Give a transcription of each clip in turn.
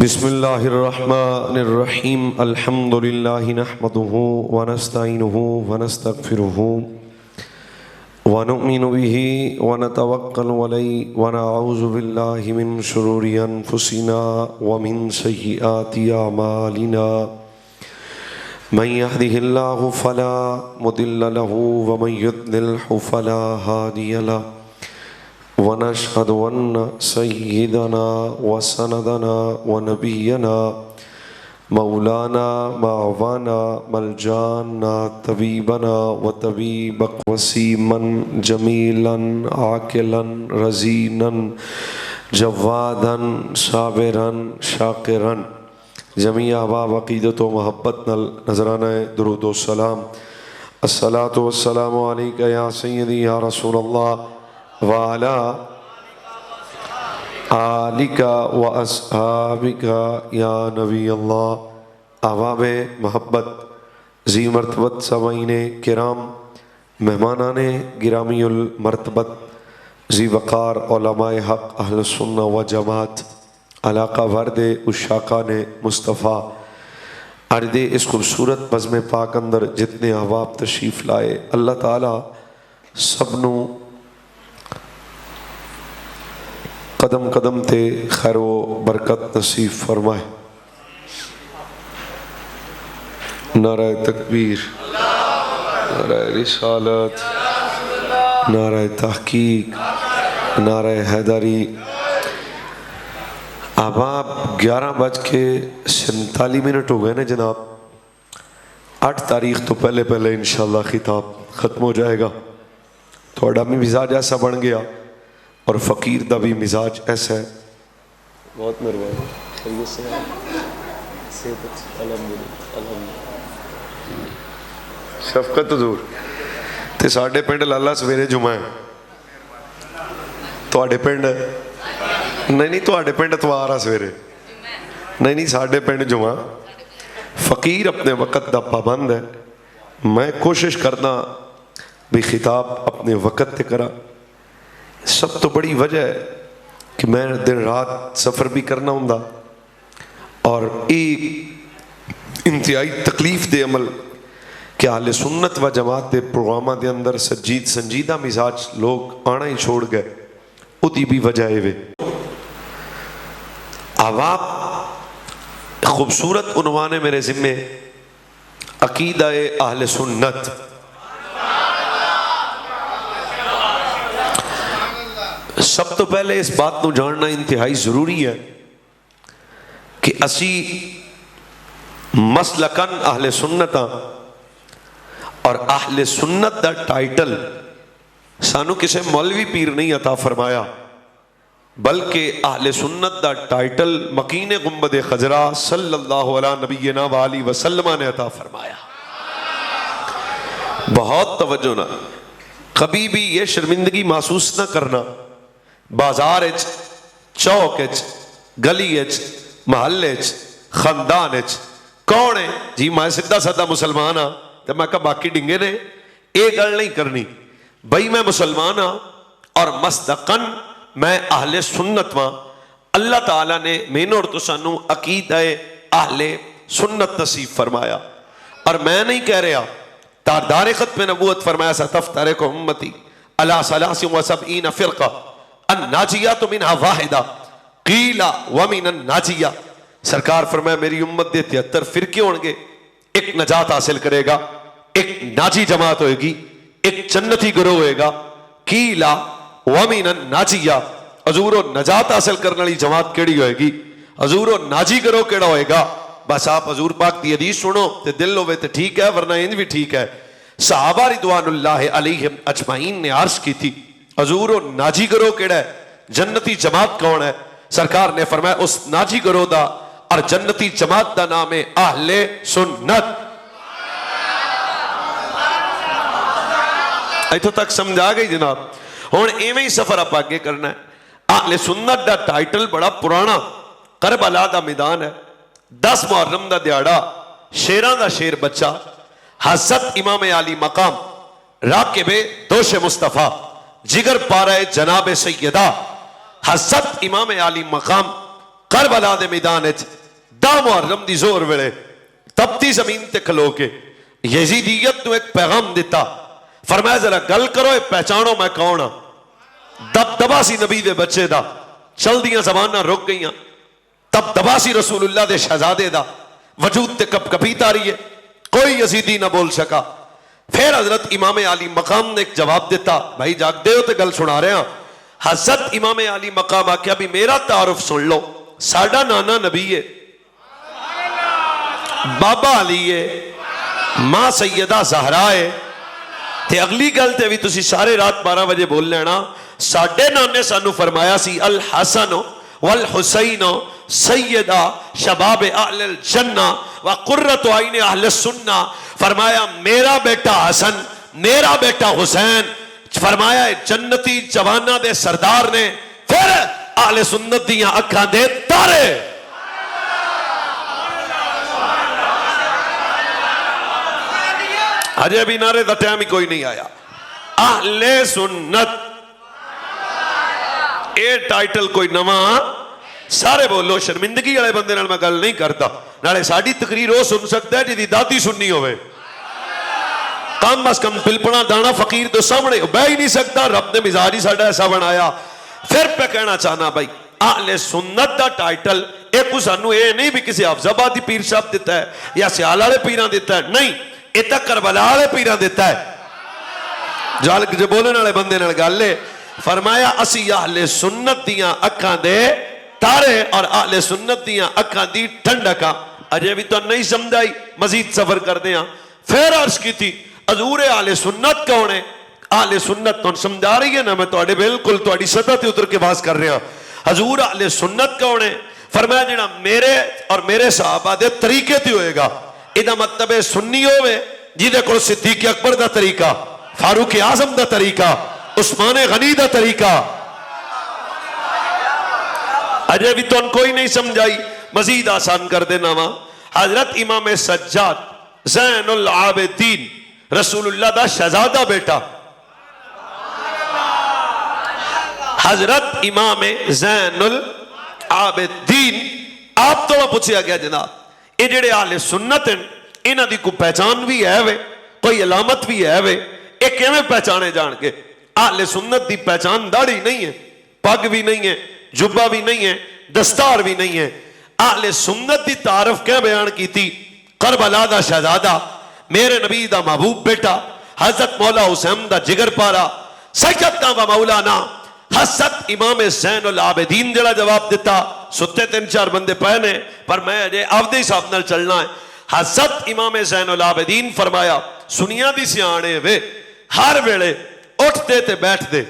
بسم اللہ الرحمن الرحیم الحمد للہ نحمده ونستعینه ونستغفره ونؤمن به ونتوکل علیہ ونعوذ باللہ من شرور انفسنا ومن سیئات اعمالنا من يهده اللہ فلا مضل له ومن يضلل فلا هادی له ونشهد أن سيدنا وسندنا ونبينا مولانا معوانا ملجانا طبيبنا وطبيب وسيما جميلا عاقلا رزينا جوادا صابرا شاكرا جميع احباب عقیدت و محبت نظرانہ درود و سلام الصلاة والسلام علیکہ یا سیدی یا رسول اللہ وعلا آلکا و اصحابکا یا نبی اللہ۔ احباب محبت، ذی مرتبت سامعین کرام، مہمانان گرامی المرتبت، ذی وقار علماء حق اہل سنہ و جماعت، علاقہ ورد اشاقان مصطفیٰ، ارد اس خوبصورت بزم پاک اندر جتنے احباب تشریف لائے، اللہ تعالیٰ سبنوں قدم قدم تے خیر و برکت نصیب فرمائے۔ نعرہ تکبیر، نعرہ رسالت، نعرہ تحقیق، نعرہ حیدری۔ احباب 11:47 ہو گئے نا جناب، 8 تاریخ تو پہلے انشاءاللہ خطاب ختم ہو جائے گا۔ تھوڑا بھی مزاج ایسا بن گیا اور فقیر دا بھی مزاج ایسا ہے۔ بہت مہربانی، خیریت سے شفقت حضور تے ساڈے پنڈ لالا سویرے جمعہ ہے، تواڈے پنڈ نہیں تواڈے پنڈ اتوار آ سویرے نہیں ساڈے پنڈ جمعہ۔ فقیر اپنے وقت دا پابند ہے، میں کوشش کرنا بھی خطاب اپنے وقت تے کرا۔ سب تو بڑی وجہ ہے کہ میں دن رات سفر بھی کرنا ہوں اور ایک انتہائی تکلیف دے عمل کہ اہل سنت و جماعت دے پروگرامہ دے اندر سنجیدہ مزاج لوگ آنا ہی چھوڑ گئے، اُتی بھی وجہ ہے وے۔ احباب خوبصورت عنوان ہے میرے ذمے، عقیدہ اہل سنت۔ سب تو پہلے اس بات کو جاننا انتہائی ضروری ہے کہ اسی مسلکن اہل سنت اور اہل سنت دا ٹائٹل سانو کسے مولوی پیر نہیں عطا فرمایا، بلکہ اہل سنت دا ٹائٹل مکین گنبد خضرا صلی اللہ علیہ نبینا وآلہ وسلم نے عطا فرمایا۔ بہت توجہ نہ، کبھی بھی یہ شرمندگی محسوس نہ کرنا بازار اچ، چوک اچ، گلی اچ، محلے اچ، خاندان اچ کون ہے جی میں سدھا سادہ مسلمان ہاں تو میں کہا باقی ڈنگے نے، یہ گل نہیں کرنی بھائی میں مسلمان ہاں اور مصدقاً میں اہل سنت ہاں۔ اللہ تعالیٰ نے مینوں اور تسانوں عقیدہ اہل سنت نصیب فرمایا، اور میں نہیں کہہ رہا، تاردار ختم نبوت فرمایا ستفترق امتی علی 73 فرقہ الناجیات منہا واحدہ قیل ومن الناجیہ۔ سرکار فرمایا میری امت دے 73 فرقے ہوں گے، ایک نجات حاصل کرے گا، ایک ناجی جماعت ہوئے گی، ایک جنتی گروہ ہوئے گا۔ قیل ومن الناجیہ، حضور و نجات حاصل کرنے والی جماعت کیڑی ہوئے گی، حضور و ناجی گروہ کیڑا ہوئے گا؟ بس آپ حضور پاک دی حدیث سنو تے دل ہوئے تے ٹھیک ہے، ورنہ انج بھی ٹھیک ہے۔ صحابہ رضوان اللہ علیہم اجمعین نے عرض کی تھی حضور و ناجی گروہ کیڑا ہے، جنتی جماعت کون ہے؟ سرکار نے فرمایا اس ناجی گروہ دا اور جنتی جماعت دا نام ہے اہل سنت۔ ایتھوں تک سمجھا گئی جناب؟ ہون ایویں ہی سفر آپ آگے کرنا ہے۔ اہل سنت دا ٹائٹل بڑا پرانا، کربلا دا میدان ہے، 10 محرم دا دیاڑا، شیران دا شیر بچہ، حضرت امام علی مقام، راکب دوش مصطفیٰ، جگر پارہ جناب سیدہ حضرت امام علی مقام کربلا دے میدان وچ 10 محرم دی زور ویلے تپتی زمین تے کھلو کے یزیدیت نو ایک پیغام دیتا، فرمایا ذرا گل کرو پہچانو میں کون ہاں۔ دبدبا سی نبی دے بچے دا، چل دیاں زباناں رک گئیاں، دبدبا سی رسول اللہ دے شہزادے دا، وجود تے کپ کپی تاری ہے، کوئی یزیدی نہ بول سکا۔ پھر حضرت امام علی مقام نے ایک جواب دیتا، بھائی جاگ دے ہو تے گل سنا رہے ہیں۔ حضرت امام علی مقام آکیا بھی میرا تعارف سن لو، ساڈا نانا نبی ہے، بابا علی ہے، ماں سیدہ زہرا ہے، تے اگلی گل تے بھی تسی سارے رات 12 بجے بول لینا، ساڈے نانے سانو فرمایا سی الحسن والحسین سیدہ شباب اہل الجنہ وقرۃ عین اہل السنہ، فرمایا میرا بیٹا حسن میرا بیٹا حسین، فرمایا جنتی جوانہ دے سردار نے، پھر اہل سنت دیاں اکھاں دے تارے۔ اجے بھی نعرے دا ٹائم ہی کوئی نہیں آیا۔ اہل سنت اے ٹائٹل کوئی نواں سارے بولو، شرمندگی والے بندے نال میں گل نہیں کرتا، نالے ساڈی تقریر وہ سن سکتا ہے جدی دادی سننی ہوئے، کم از کم پلپنا دانا فقیر تو سامنے بہ ہی نہیں سکتا، رب نے مزاج ہی ساڈا ایسا بنایا۔ پھر پہ کہنا چاہنا بھائی اہل سنت دا ٹائٹل ایک کو سانو اے نہیں بھی کسی حفظ آبادی پیر صاحب دیتا ہے یا سیال والے پیراں دیتا ہے، نہیں، یہ تو کربلا والے پیراں دیتا ہے۔ جو بولنے والے بندے نال گل ہے، فرمایا اسی اہل سنت دیاں اکھاں دے تارے اور اہل سنت دیاں اکھاں دی ٹھنڈکاں۔ اجے بھی تو نہیں سمجھائی، مزید سفر کر دیاں۔ پھر عرض کی تھی حضور اہل سنت کون ہے؟ اہل سنت تو سمجھا رہی ہے نا، میں تواڈے بالکل تواڈی سطح تے اتر کے باز کر رہا۔ حضور اہل سنت کون ہے؟ فرمایا جڑا میرے اور میرے صحابہ دے طریقے تے ہوئے گا، ادا مطلب سنی ہوئے جیدے کو صدیق اکبر دا طریقہ، فاروق اعظم دا طریقہ، عثمان غنی دا طریقہ۔ اجے بھی تو ان کوئی نہیں سمجھائی، مزید آسان کر دینا وہاں۔ حضرت امام سجاد زین العابدین رسول اللہ دا شہزادہ بیٹا، حضرت امام زین العابدین، آپ تو پوچھیا گیا جناب یہ جڑے اہل سنت ہیں انہاں دی کوئی پہچان بھی ہے وے، کوئی علامت بھی ہے وے، یہ کیویں پہچانے جان کے؟ اہل سنت دی پہچان داڑھی نہیں ہے، پگ بھی نہیں ہے، جبہ بھی نہیں ہے، دستار بھی نہیں ہے۔ اہل سنت دی تعارف کیا بیان کی تھی؟ کربلا دا شہزادہ، میرے نبی دا محبوب بیٹا، حضرت مولا حسین دا جگر پارا، سیدنا و مولانا حضرت امام زین العابدین جڑا جواب دیتا، ستے 3-4 بندے پہنے پر میں اجے آفدے حساب نال چلنا ہے۔ حضرت امام زین العابدین فرمایا سنیا دی سیانے وے، ہر ویلے اٹھتے تے بیٹھ دے،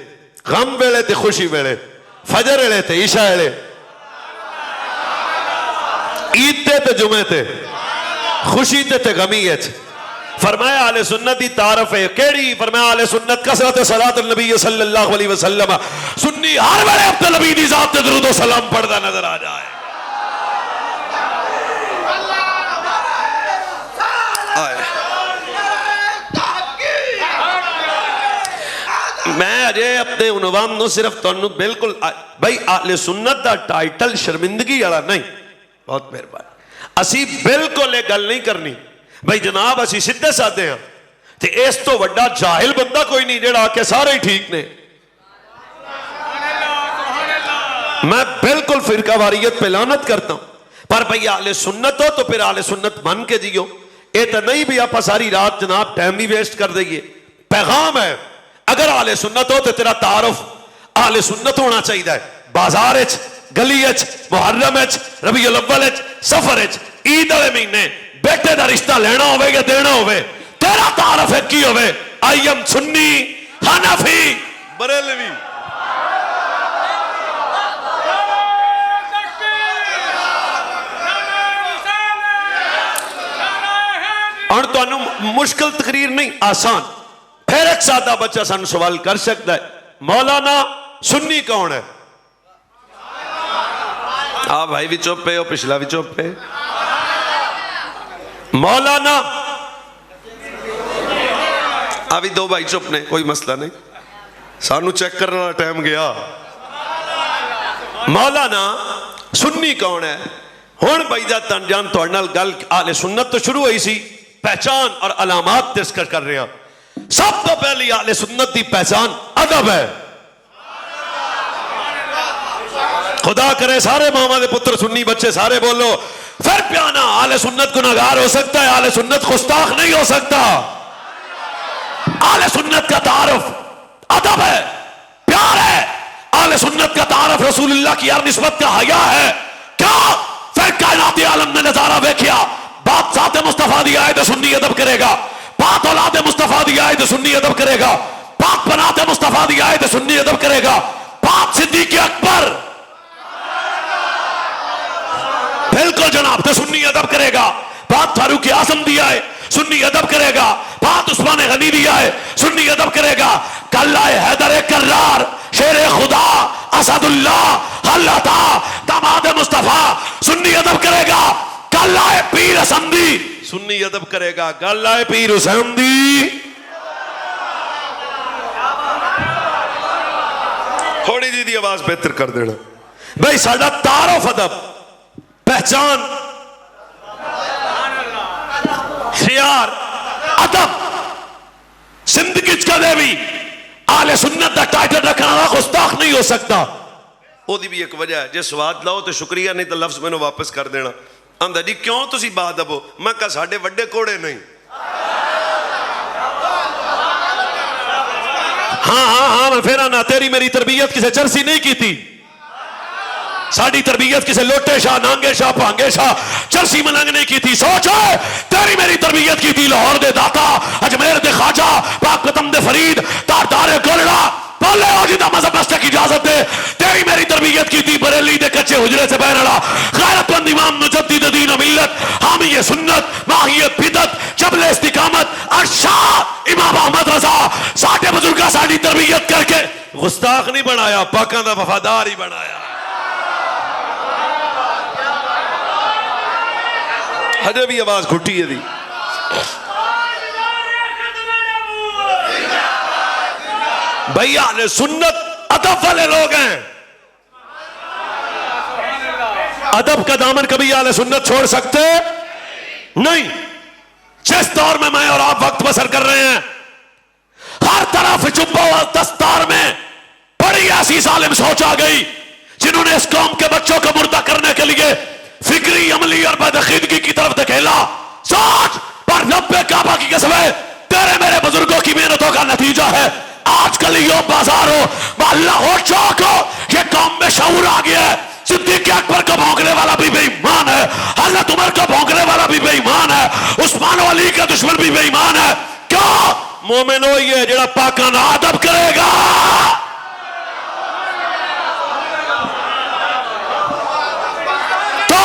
غم ویلے تے خوشی ویلے، فجر ویلے تے عشاء ویلے، عید تے جمعے تے، خوشی تے غمی ہے۔ فرمایا اہل سنت دی تعارف ہے کیڑی؟ فرمایا اہل سنت کثرت صلاۃ النبی صلی اللہ علیہ وسلم، سنی ہر ویلے اپنے نبی دی ذات تے درود و سلام پڑھدا نظر آ جائے۔ میں اجے اپنے عنوان نو صرف تانوں بالکل بھائی اہل سنت دا ٹائٹل شرمندگی والا نہیں، بہت مہربانی، اسی بالکل یہ گل نہیں کرنی بھائی جناب اسی سیدھے سادے ہیں تے اس تو وڈا جاہل بندہ کوئی نہیں جڑا آکے سارے ہی ٹھیک نے۔ میں بالکل فرقہ واریت پہ لعنت کرتا ہوں، پر بھئی اہل سنت ہو تو پھر اہل سنت بن کے جیو، یہ تو نہیں بھی آپ ساری رات جناب ٹائم بھی ویسٹ کر دئیے۔ پیغام ہے اگر اہل سنت ہو تو تیرا تعارف اہل سنت ہونا چاہیے، بازار اچ، گلی اچ، محرم اچ، ربیع الاول اچ، سفر اچ، عید والے مہینے بیٹے دا رشتہ لینا ہوئے یا دینا ہوئے، تیرا تعارف ہے کی ہوئے؟ آئی ایم سنی، حنفی، بریلوی۔ اور تو انہوں مشکل تقریر نہیں، آسان۔ پھر ایک سادہ بچہ سن سوال کر سکتا ہے مولانا سنی کون ہے؟ آپ بھائی بھی چوپ پہ ہو، پچھلا بھی چوپ پہ۔ مولانا ابھی 2 بھائی چپ نے، کوئی مسئلہ نہیں، سانو چیک کرنا ٹائم گیا۔ مولانا سنی کون ہے؟ ہن بھائی جان جان تہاڈے نال گل اہل سنت تو شروع ہوئی سی، پہچان اور علامات ڈسکس کر رہے ہیں۔ سب تو پہلی اہل سنت دی پہچان ادب ہے۔ خدا کرے سارے ماما دے پتر سنی بچے سارے بولو پھر پیانا، اہل سنت گناہگار ہو سکتا ہے، اہل سنت گستاخ نہیں ہو سکتا۔ اہل سنت کا تعارف ادب ہے، پیار ہے۔ اہل سنت کا تعارف رسول اللہ کی ہر نسبت کا حیا ہے۔ کیا پھر کائناتی عالم نے نظارہ دیکھیا، بات ذات مصطفیٰ دی آئے تو سنی ادب کرے گا، بات اولاد مصطفیٰ دی آئے تو سنی ادب کرے گا، بات بنات مصطفیٰ دی آئے تو سنی ادب کرے گا، بات صدیق اکبر بالکل جناب تو سنی ادب کرے گا، بات فاروق اعظم دی آئے سنی ادب کرے گا، بات عثمان غنی دی آئے سنی ادب کرے گا، کل آئے حیدر کرار شیر خدا اسد اللہ اللہ داماد مصطفیٰ سنی ادب کرے گا، کل آئے پیر حسن دی سنی ادب کرے گا، کل آئے پیر حسین دی۔ تھوڑی جی دی آواز بہتر کر دینا بھائی، ساڈا تعارف ادب، پہچان، شیار ادب، زندگی کدے بھی اہل سنت دا ٹائٹل رکھنا والا گستاخ نہیں ہو سکتا۔ وہ دی بھی ایک وجہ ہے، جے سواد لاؤ تو شکریہ، نہیں تو لفظ میں واپس کر دینا۔ آندا جی کیوں تسی با ادب ہو؟ میں کہا ساڈے وڈے کوڑے نہیں۔ ہاں میں پھر آنا، تیری میری تربیت کسے چرسی نہیں کی تھی، ساڑی تربیت کسے لوٹے شاہ نانگے شاہ پانگے شاہ چرسی ملنگ نہیں کی تھی۔ سوچو تیری میری تربیت کی تھی لاہور دے داتا، اجمیر دے خواجہ، پاک قدم دے فرید، تاردار گولڑا، بولے ہو جیدہ مذہب رستے کی اجازت دے۔ تیری میری تربیت کی تھی بریلی دے کچے حجرے سے بہنڑا، غیرت مند امام مجدد دین و ملت، حامی سنت، ماہیت بدت، جبل استقامت، ارشاد امام احمد رضا، ساٹھے بزرگاں ساڑی تربیت کر کے گستاخ نہیں بنایا، پاکاں دا وفادار ہی بنایا۔ ہجے بھی آواز گھٹی ہے دی۔ بھئی اہل سنت ادب والے لوگ ہیں، ادب کا دامن کبھی اہل سنت چھوڑ سکتے نہیں۔ جس دور میں اور آپ وقت بسر کر رہے ہیں، ہر طرف جبہ و دستار میں بڑی ایسی ظالم سوچ آ گئی جنہوں نے اس قوم کے بچوں کو مردہ کرنے کے لیے فکری، عملی اور بدعقیدگی کی طرف دھکیلا۔ سوچ پر رب کعبہ کی قسم ہے، تیرے میرے بزرگوں کی محنتوں کا نتیجہ ہے آج کل یہ بازار ہو، محلہ ہو، چوک ہو، یہ قوم میں شعور آ گیا ہے۔ صدیق اکبر کو بھونکنے والا بھی بے ایمان ہے، حضرت عمر کو بھونکنے والا بھی بے ایمان ہے، عثمان و علی کا دشمن بھی بے ایمان ہے۔ کیوں؟ مومن وہی ہے جڑا پاکانہ ادب کرے گا۔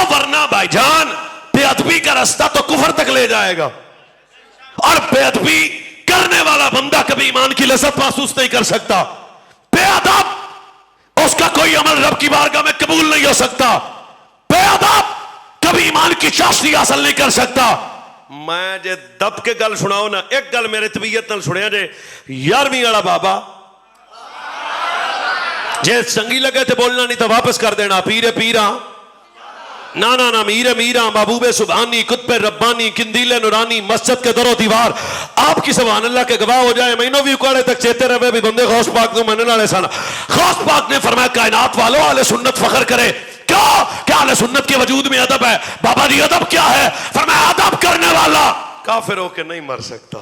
ورنہ بھائی جان بے ادبی کا راستہ تو کفر تک لے جائے گا، اور بے ادبی کرنے والا بندہ کبھی ایمان کی لذت محسوس نہیں کر سکتا۔ بے ادب اس کا کوئی عمل رب کی بارگاہ میں قبول نہیں ہو سکتا، بے ادب کبھی ایمان کی چاشنی حاصل نہیں کر سکتا۔ میں جے دب کے گل سناؤ نا، ایک گل میرے طبیعت نال سنیا جے، 11ویں والا بابا جے چنگی لگے تے بولنا، نہیں تو واپس کر دینا۔ پیرے پیراں نا میرے میرا، محبوب سبحانی، قطب ربانی، کندیل نورانی، مسجد کے در و دیوار، آپ کی سبحان اللہ کے گواہ ہو جائے۔ مہینوں بھی اکڑے تک چیتے رہے بھی بندے غوث پاک کو مننے والے سن۔ غوث پاک نے فرمایا کائنات والو اہل سنت فخر کرے، کیا کہ اہل سنت کے وجود میں ادب ہے۔ بابا جی ادب کیا ہے؟ فرمایا ادب کرنے والا کافر ہو کے نہیں مر سکتا۔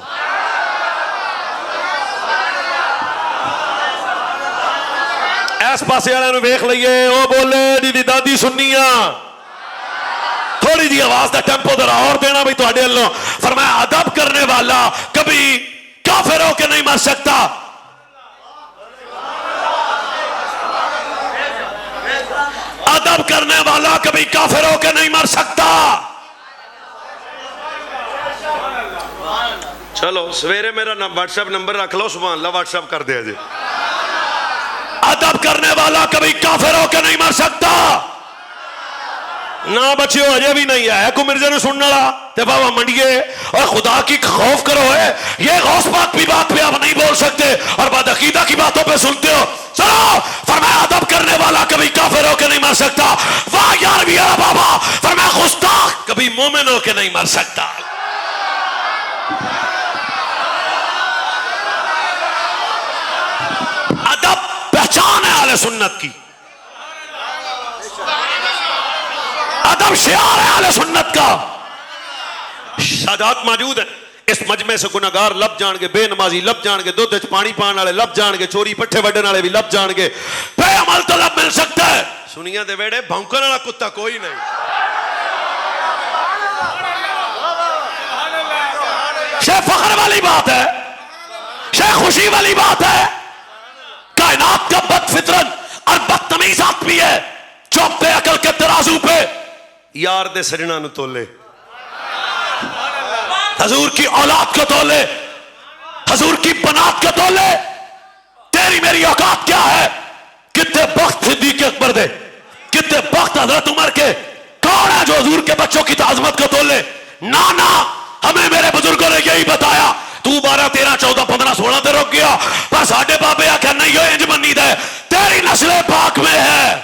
ایس پاسے والے ویکھ لئیے، او بولے دی دادی سنیاں، تھوڑی جی آواز دا ٹیمپو ذرا اور دینا بھی تو اڈے اللہ۔ فرمایا ادب کرنے والا کبھی کافر ہو کے نہیں مر سکتا۔ ادب کرنے والا کبھی کافر ہو کے نہیں مر سکتا۔ چلو سویرے میرا واٹس ایپ نمبر رکھ لو، سبحان اللہ واٹس ایپ کر دیا جی۔ ادب کرنے والا کبھی کافر ہو کے نہیں مر سکتا۔ نہ بچیو اجے بھی نہیں ہے کو مرزے نے سننا رہا تے بابا منڈیے اور خدا کی خوف کرو ہے۔ یہ غوث پاک بھی بات پہ آپ نہیں بول سکتے اور بعد عقیدہ کی باتوں پہ سنتے ہو۔ چلو فرمایا ادب کرنے والا کبھی کافر ہو کے نہیں مر سکتا۔ واہ مومن ہو کے نہیں مر سکتا. ادب پہچان ہے اہل سنت کی, ادب شعار ہے اہل سنت کا. سادات موجود ہیں اس مجمع سے, گناہگار لب جان گے, بے نمازی لب جان گے, دودھ وچ پانی پان والے لب جان گے, چوری پٹھے وڈن والے بھی لب جان گے, بے عمل تو لب مل سکتا ہے. سنیا دے ویڑے بھونکن والا کتا کوئی نہیں. شے فخر والی بات ہے, شے خوشی والی بات ہے. کائنات کا بد فطرت اور بدتمیز آدمی ہے, چوپتے عقل کے ترازو پہ یار دے سرنا نو تولے, حضور کی اولاد کو تولے, حضور کی بنات کو تولے. تیری میری اوقات کیا ہے؟ کتنے وقت صدیق اکبر دے, کتنے وقت حضرت عمر کے. کون ہے جو حضور کے بچوں کی تعظمت کو تولے؟ نانا ہمیں میرے بزرگوں نے یہی بتایا. تو 12 13 14 15 16 تے رک گیا, پر ساڈے بابے آکھیا نہیں ہوئے انج منی دے. تیری نسل پاک میں ہے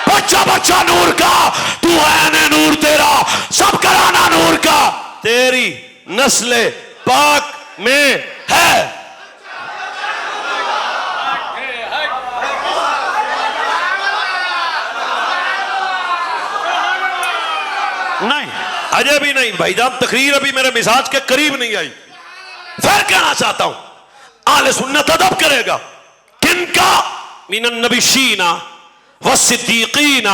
بچہ بچہ نور کا, تو ہے نور تیرا سب کرانا نور کا. تیری نسل پاک میں ہے. نہیں اجے بھی نہیں بھائی جان, تقریر ابھی میرے مزاج کے قریب نہیں آئی. پھر کہنا چاہتا ہوں اہل سنت ادب کرے گا کن کا؟ من النبیین والصدیقین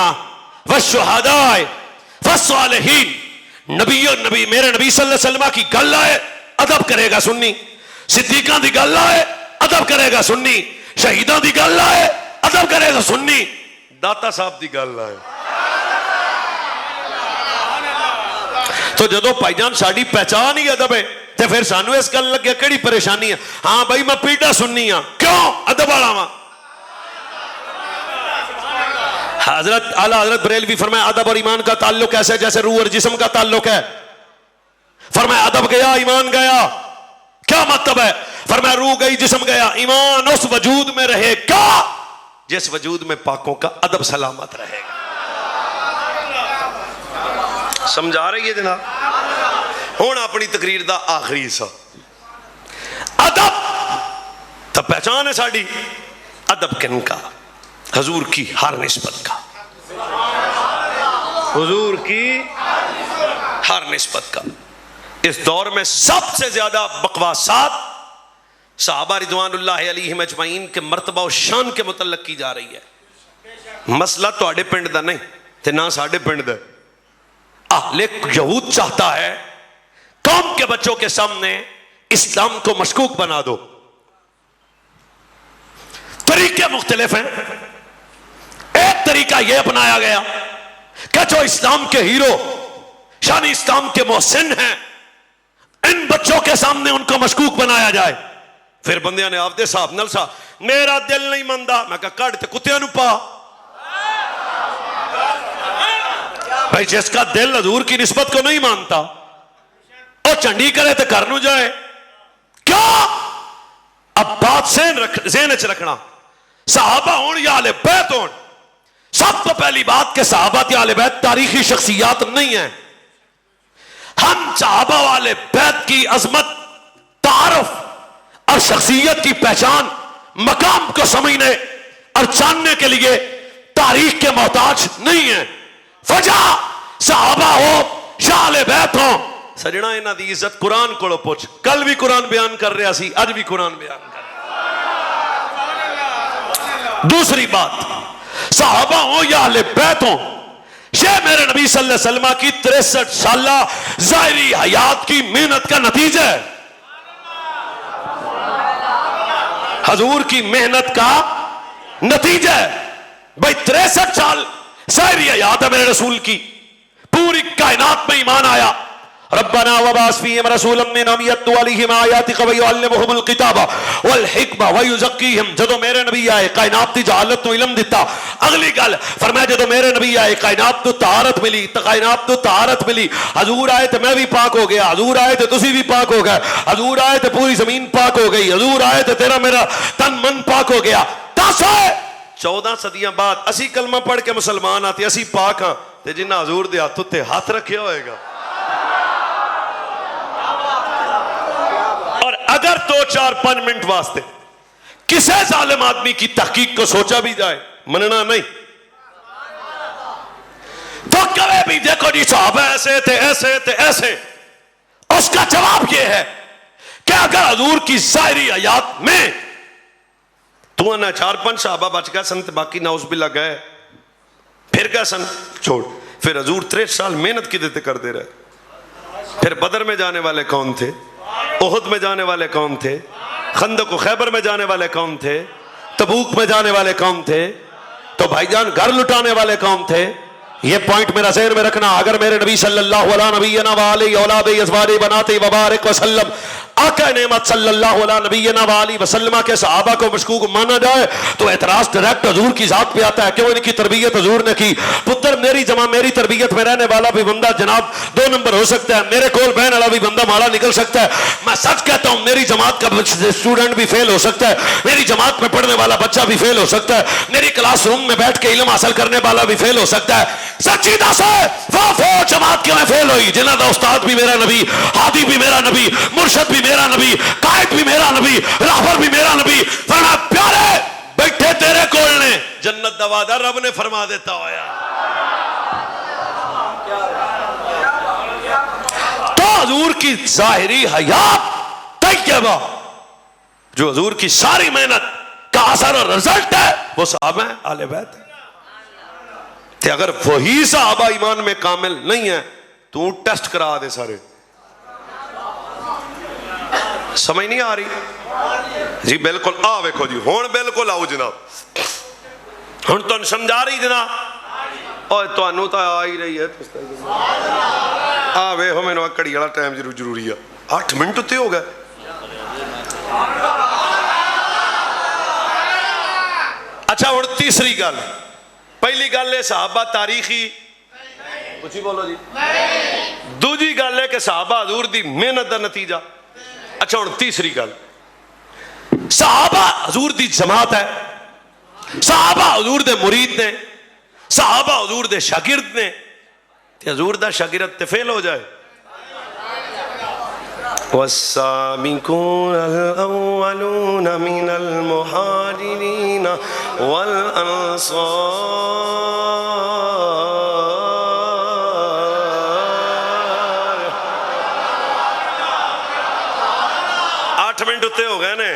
والشہداء والصالحین. نبی میرے نبی صلی اللہ علیہ وسلم کی گل آئے ادب کرے گا سنی, صدیقاں دی گل آئے ادب کرے گا سنی, شہیداں دی گل آئے ادب کرے گا سنی, داتا صاحب دی گل آئے. تو جدو بھائی جان ساڑی پہچان ہی ادب ہے تے پھر سانو اس گل لگے کیڑی پریشانی ہے؟ ہاں بھائی میں پیٹا سننی ہاں, کیوں؟ ادب والا ہاں. حضرت اعلیٰ حضرت بریلوی فرمایا ادب اور ایمان کا تعلق ایسے جیسے روح اور جسم کا تعلق ہے. فرمایا ادب گیا ایمان گیا. کیا مطلب ہے؟ فرمایا روح گئی جسم گیا, ایمان اس وجود میں رہے گا جس وجود میں پاکوں کا ادب سلامت رہے گا. سمجھا رہی ہے جناب؟ ہون اپنی تقریر دا آخری حصہ ادب. تو پہچان ہے ساڑی ادب کن کا؟ حضور کی ہر نسبت کا, حضور کی ہر نسبت کا. اس دور میں سب سے زیادہ بکواسات صحابہ رضوان اللہ علیہم اجمعین کے مرتبہ و شان کے متعلق کی جا رہی ہے. مسئلہ تو آڑے پنڈ دا نہیں تے نہ ساڑے پنڈ دا. اہل یہود چاہتا ہے قوم کے بچوں کے سامنے اسلام کو مشکوک بنا دو. طریقے مختلف ہیں. ایک طریقہ یہ اپنایا گیا کہ جو اسلام کے ہیرو شان اسلام کے محسن ہیں ان بچوں کے سامنے ان کو مشکوک بنایا جائے. پھر بندیاں نے آپ دے صاحب نل صاحب میرا دل نہیں ماندا, میں کہا کڑ تے کتیاں نو پا. بھائی جس کا دل حضور کی نسبت کو نہیں مانتا اور چنڈی کرے تو گھر نو جائے. کیا؟ اب بات ذہن چ رکھنا, صحابہ ہون یا اہل بیت ہون, سب تو پہلی بات کہ صحابہ یا اہل بیت تاریخی شخصیات نہیں ہیں. ہم صحابہ والے بیت کی عظمت, تعارف اور شخصیت کی پہچان, مقام کو سمجھنے اور جاننے کے لیے تاریخ کے محتاج نہیں ہیں. وجہ صحابہ ہو یا اہل بیت ہو. سجنا انہاں دی عزت قرآن کو پوچھ. کل بھی قرآن بیان کر رہا سی, اج بھی قرآن بیان کر رہا. دوسری بات صحابہ ہو یا اہل بیت ہو, یہ میرے نبی صلی اللہ علیہ وسلم کی 63 سالہ ظاہری حیات کی محنت کا نتیجہ ہے. حضور کی محنت کا نتیجہ ہے. بھائی 63 سال ظاہری حیات ہے میرے رسول کی, پوری کائنات میں ایمان آیا. ربنا وبعث فیہم رسولا منہم یتلو علیہم آیاتک ویعلمہم الکتاب والحکمہ ویزکیہم. جدو میرے نبی آئے کائنات دی جہالت تو علم دیتا. اگلی گل فرمایا جدو میرے نبی آئے کائنات تو طہارت ملی, کائنات تو طہارت ملی. حضور آئے تو میں بھی پاک ہو گیا, حضور آئے تو تسی بھی پاک ہو گئے, حضور آئے تو پوری زمین پاک ہو گئی, حضور آئے تو تیرا میرا تن من پاک ہو گیا. 14 صدیاں بعد اسی کلمہ پڑھ کے مسلمان آتے, اسی پاک ہاں. تے جنہ حضور دے ہاتھ تے ہاتھ رکھیا ہوئے گا. اور اگر 2-4-5 منٹ واسطے کسے ظالم آدمی کی تحقیق کو سوچا بھی جائے مننا نہیں تو کبھی بھی دیکھو جی صحابہ ایسے تھے ایسے تھے ایسے. اس کا جواب یہ ہے کہ اگر حضور کی ظاہری آیات میں تو انہا 4-5 صحابہ بچ گئے سن تے باقی ناؤز باللہ گئے پھر گئے سن چھوڑ. پھر حضور 63 سال محنت کی دیتے کر دے رہے. پھر بدر میں جانے والے کون تھے, احد میں جانے والے کون تھے, خندق و خیبر میں جانے والے کون تھے, تبوک میں جانے والے کون تھے, تو بھائی جان گھر لٹانے والے کون تھے. یہ پوائنٹ میرا ذہن میں رکھنا. اگر میرے نبی صلی اللہ علیہ نبینا وآلہ اولاد ازواج بنات وبارک وسلم آقا نعمت صلی اللہ علیہ نبینا وآلہ وسلم کے صحابہ کو مشکوک مانا جائے تو اعتراض ڈائریکٹ حضور کی ذات پہ آتا ہے. کیوں ان کی تربیت حضور نے کی. پتر میری جمع میری تربیت میں رہنے والا بھی بندہ جناب 2 نمبر ہو سکتا ہے, میرے کول بہن والا بھی بندہ ماڑا نکل سکتا ہے. میں سچ کہتا ہوں میری جماعت کا اسٹوڈنٹ بھی فیل ہو سکتا ہے, میری جماعت میں پڑھنے والا بچہ بھی فیل ہو سکتا ہے, میری کلاس روم میں بیٹھ کے علم حاصل کرنے والا بھی فیل ہو سکتا ہے. سچی دس ہے وہ جماعت کیوں فیل ہوئی جنہاں دا استاد بھی میرا نبی, ہادی بھی میرا نبی, مرشد بھی میرا نبی, قائد بھی میرا نبی, راہبر بھی میرا نبی. فرمایا پیارے بیٹھے تیرے کول نے جنت دا وعدہ رب نے فرما دیتا ہویا. تو حضور کی ظاہری حیات طیبہ جو حضور کی ساری محنت کا اثر اور رزلٹ ہے وہ صحابہ ہیں, آل بیت ہیں. کہ اگر وہی صحابہ ایمان میں کامل نہیں ہے تو ٹیسٹ کرا دے سارے. سمجھ نہیں آ رہی جی؟ بالکل آ ویکھو جی ہون بالکل آؤ جناب, ہون تو سمجھا رہی جناب. اور تو انو تو آ ہی رہی ہے آ وے ہو میں نے کڑی والا ٹائم ضروری ہے. 8 منٹ تے ہو گئے. اچھا ہوں تیسری گل. پہلی گل ہے صحابہ تاریخی, کچھ ہی بولو جی. دوسری گل ہے کہ صحابہ حضور دی محنت دا نتیجہ. اچھا ہوں تیسری گل, صحابہ حضور دی جماعت ہے, صحابہ حضور دے مرید نے, صحابہ حضور دے شاگرد نے. حضور دا شاگرد تے فیل ہو جائے. والسابقون الأولون من المهاجرين والأنصار 8 منٹ اتے ہو گئے نے.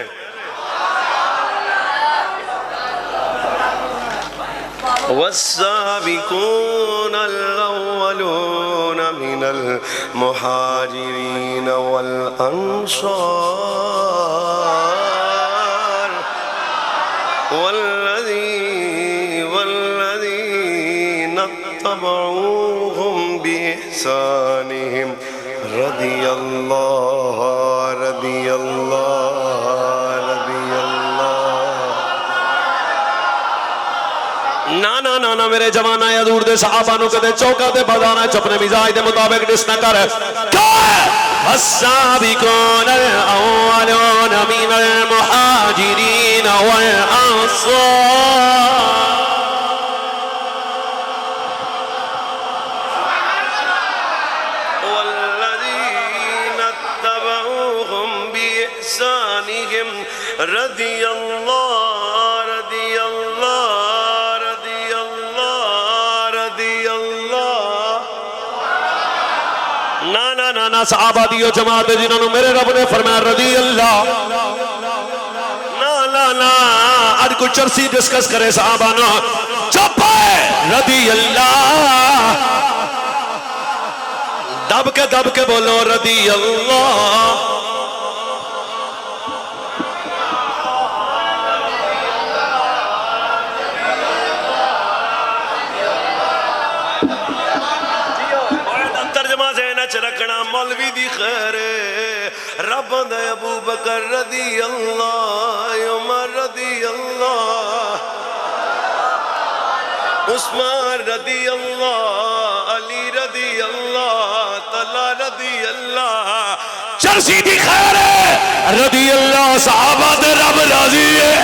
والسابقون الأولون من المهاجرين والأنصار والذين اتبعوهم بإحسانهم رضي الله نا میرے جوانہ حضور دے صحابہ نو کدے چوکا دے بازانا چپنے مزاج دے مطابق ڈس نہ کر. والسابقون الاولون من المہاجرین والانصار والذین اتبعوهم بإحسانهم رضی اللہ صحابہ دیو جماعت جنہوں نے میرے رب نے فرمایا رضی اللہ. نا آج کچھ چرسی ڈسکس کرے صحابہ نا چپ ہے. رضی اللہ دب کے بولو رضی اللہ. رکھنا مولوی دی خیر رب دے ابو بکر رضی اللہ, عمر رضی اللہ, عثمان رضی اللہ, علی رضی اللہ, طلحہ رضی اللہ. چرسی دی خیر رضی اللہ صحابہ دے رب راضی ہے.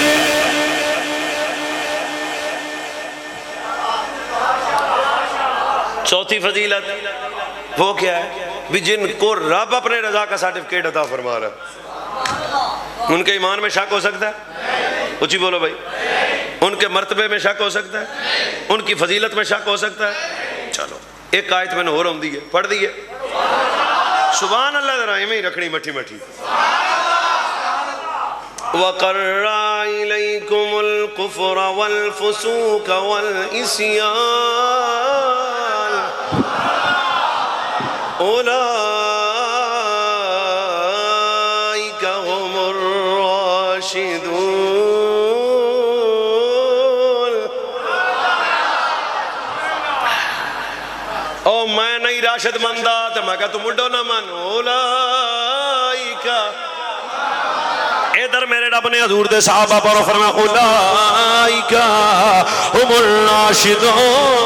چوتھی فضیلت وہ کیا ہے بھی جن کو رب اپنے رضا کا سرٹیفکیٹ عطا فرما رہا ہے، ان کے ایمان میں شک ہو سکتا ہے؟ اچھی بولو بھائی، ان کے مرتبے میں شک ہو سکتا ہے؟ ان کی فضیلت میں شک ہو سکتا ہے؟ چلو ایک آیت میں نے اور دی ہے، پڑھ دی ہے، سبحان اللہ، ذرا میں ہی رکھنی مٹھی مٹھی۔ وَقَرَّا إِلَيْكُمُ الْكُفْرَ وَالْفُسُوقَ وَالْعِصْيَانَ أُولَئِكَ هُمُ الرَّاشِدُونَ۔ او میں نہیں راشد مندہ تو میں کہا تم اڈو نہ من، اولائک، ادھر میرے رب نے حضور دے صحابہ پر فرمایا اولائک ہم الراشدون،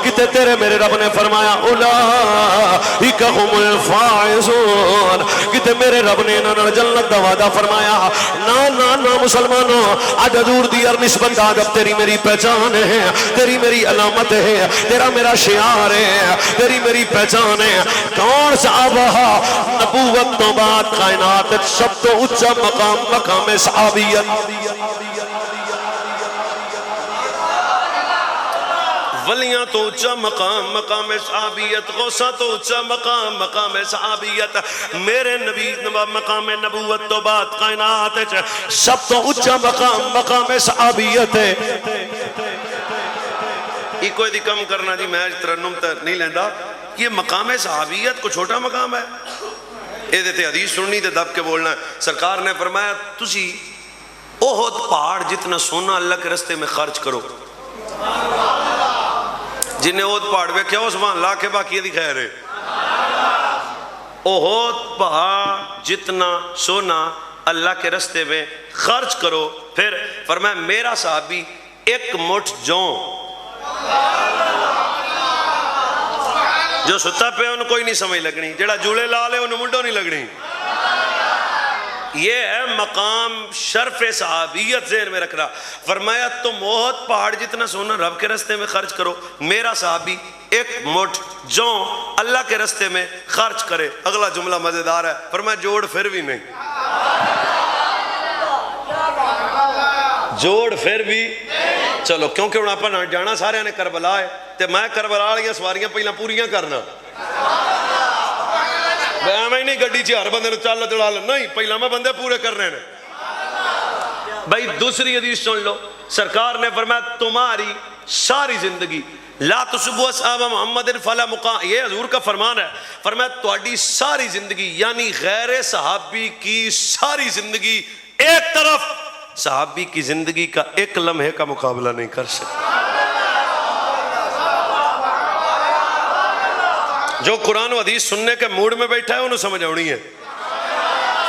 کتے تیرے میرے رب نے فرمایا اولائک ہم الفائزون، کتے میرے رب نے انہوں جنت دا وعدہ فرمایا۔ نا نا نا مسلمانوں، آج حضور دی اور نسبت آدب تیری میری پہچان ہے، تیری میری علامت ہے، تیرا میرا شعار ہے، تیری میری پہچان ہے۔ کون صحابہ نبوت تو بعد کائنات سب تو اچھا مقام مقام صحابیت، ولیاں تو اچھا مقام مقام صحابیت، غوثہ تو اچھا مقام مقام صحابیت، میرے نبی مقام نبوت تو بعد کائنات سب تو اچھا مقام مقام صحابیت ہے۔ یہ کوئی دی کم کرنا جی میں ترنم نہیں لیندہ، یہ مقام صحابیت کو چھوٹا مقام ہے؟ اے دیتے حدیث سننی تے دب کے بولنا ہے۔ سرکار نے فرمایا تسی احد پہاڑ جتنا سونا اللہ کے رستے میں خرچ کرو، جنہیں احد پہاڑ پہ کیا عثمان لا کے باقی دی خیر ہے، احد پہاڑ جتنا سونا اللہ کے رستے میں خرچ کرو۔ پھر فرمایا میرا صحابی ایک مٹھ جون، جو ستا پہ ان کوئی نہیں سمجھ لگنی، جڑا جولے لالے انہوں منڈو نہیں لگنی۔ یہ ہے مقام شرف صحابیت ذہن میں رکھ رہا۔ فرمایا تم احد پہاڑ جتنا سونا رب کے رستے میں خرچ کرو، میرا صحابی ایک مٹھ جو اللہ کے رستے میں خرچ کرے۔ اگلا جملہ مزیدار ہے، فرمایا جوڑ پھر بھی نہیں، جوڑ پھر بھی چلو، کیونکہ انہوں اپنا جانا سارے نے کربلا ہے تے میں کربلا لیا سواریاں پہلا پوریاں کرنا، میں نہیں گڈی چ ہر بندے چل چڑا لے، نہیں پہلا میں بندے پورے کر رہے ہیں۔ بھائی دوسری حدیث سن لو، سرکار نے فرمایا تمہاری ساری زندگی لا تسبوا اصحاب محمد فلا مقام، یہ حضور کا فرمان ہے۔ فرمایا تہاڈی ساری زندگی یعنی غیر صحابی کی ساری زندگی ایک طرف، صحابی کی زندگی کا ایک لمحے کا مقابلہ نہیں کر سکتا۔ جو قرآن و حدیث سننے کے موڈ میں بیٹھا ہے انہوں سمجھ آنی ہے،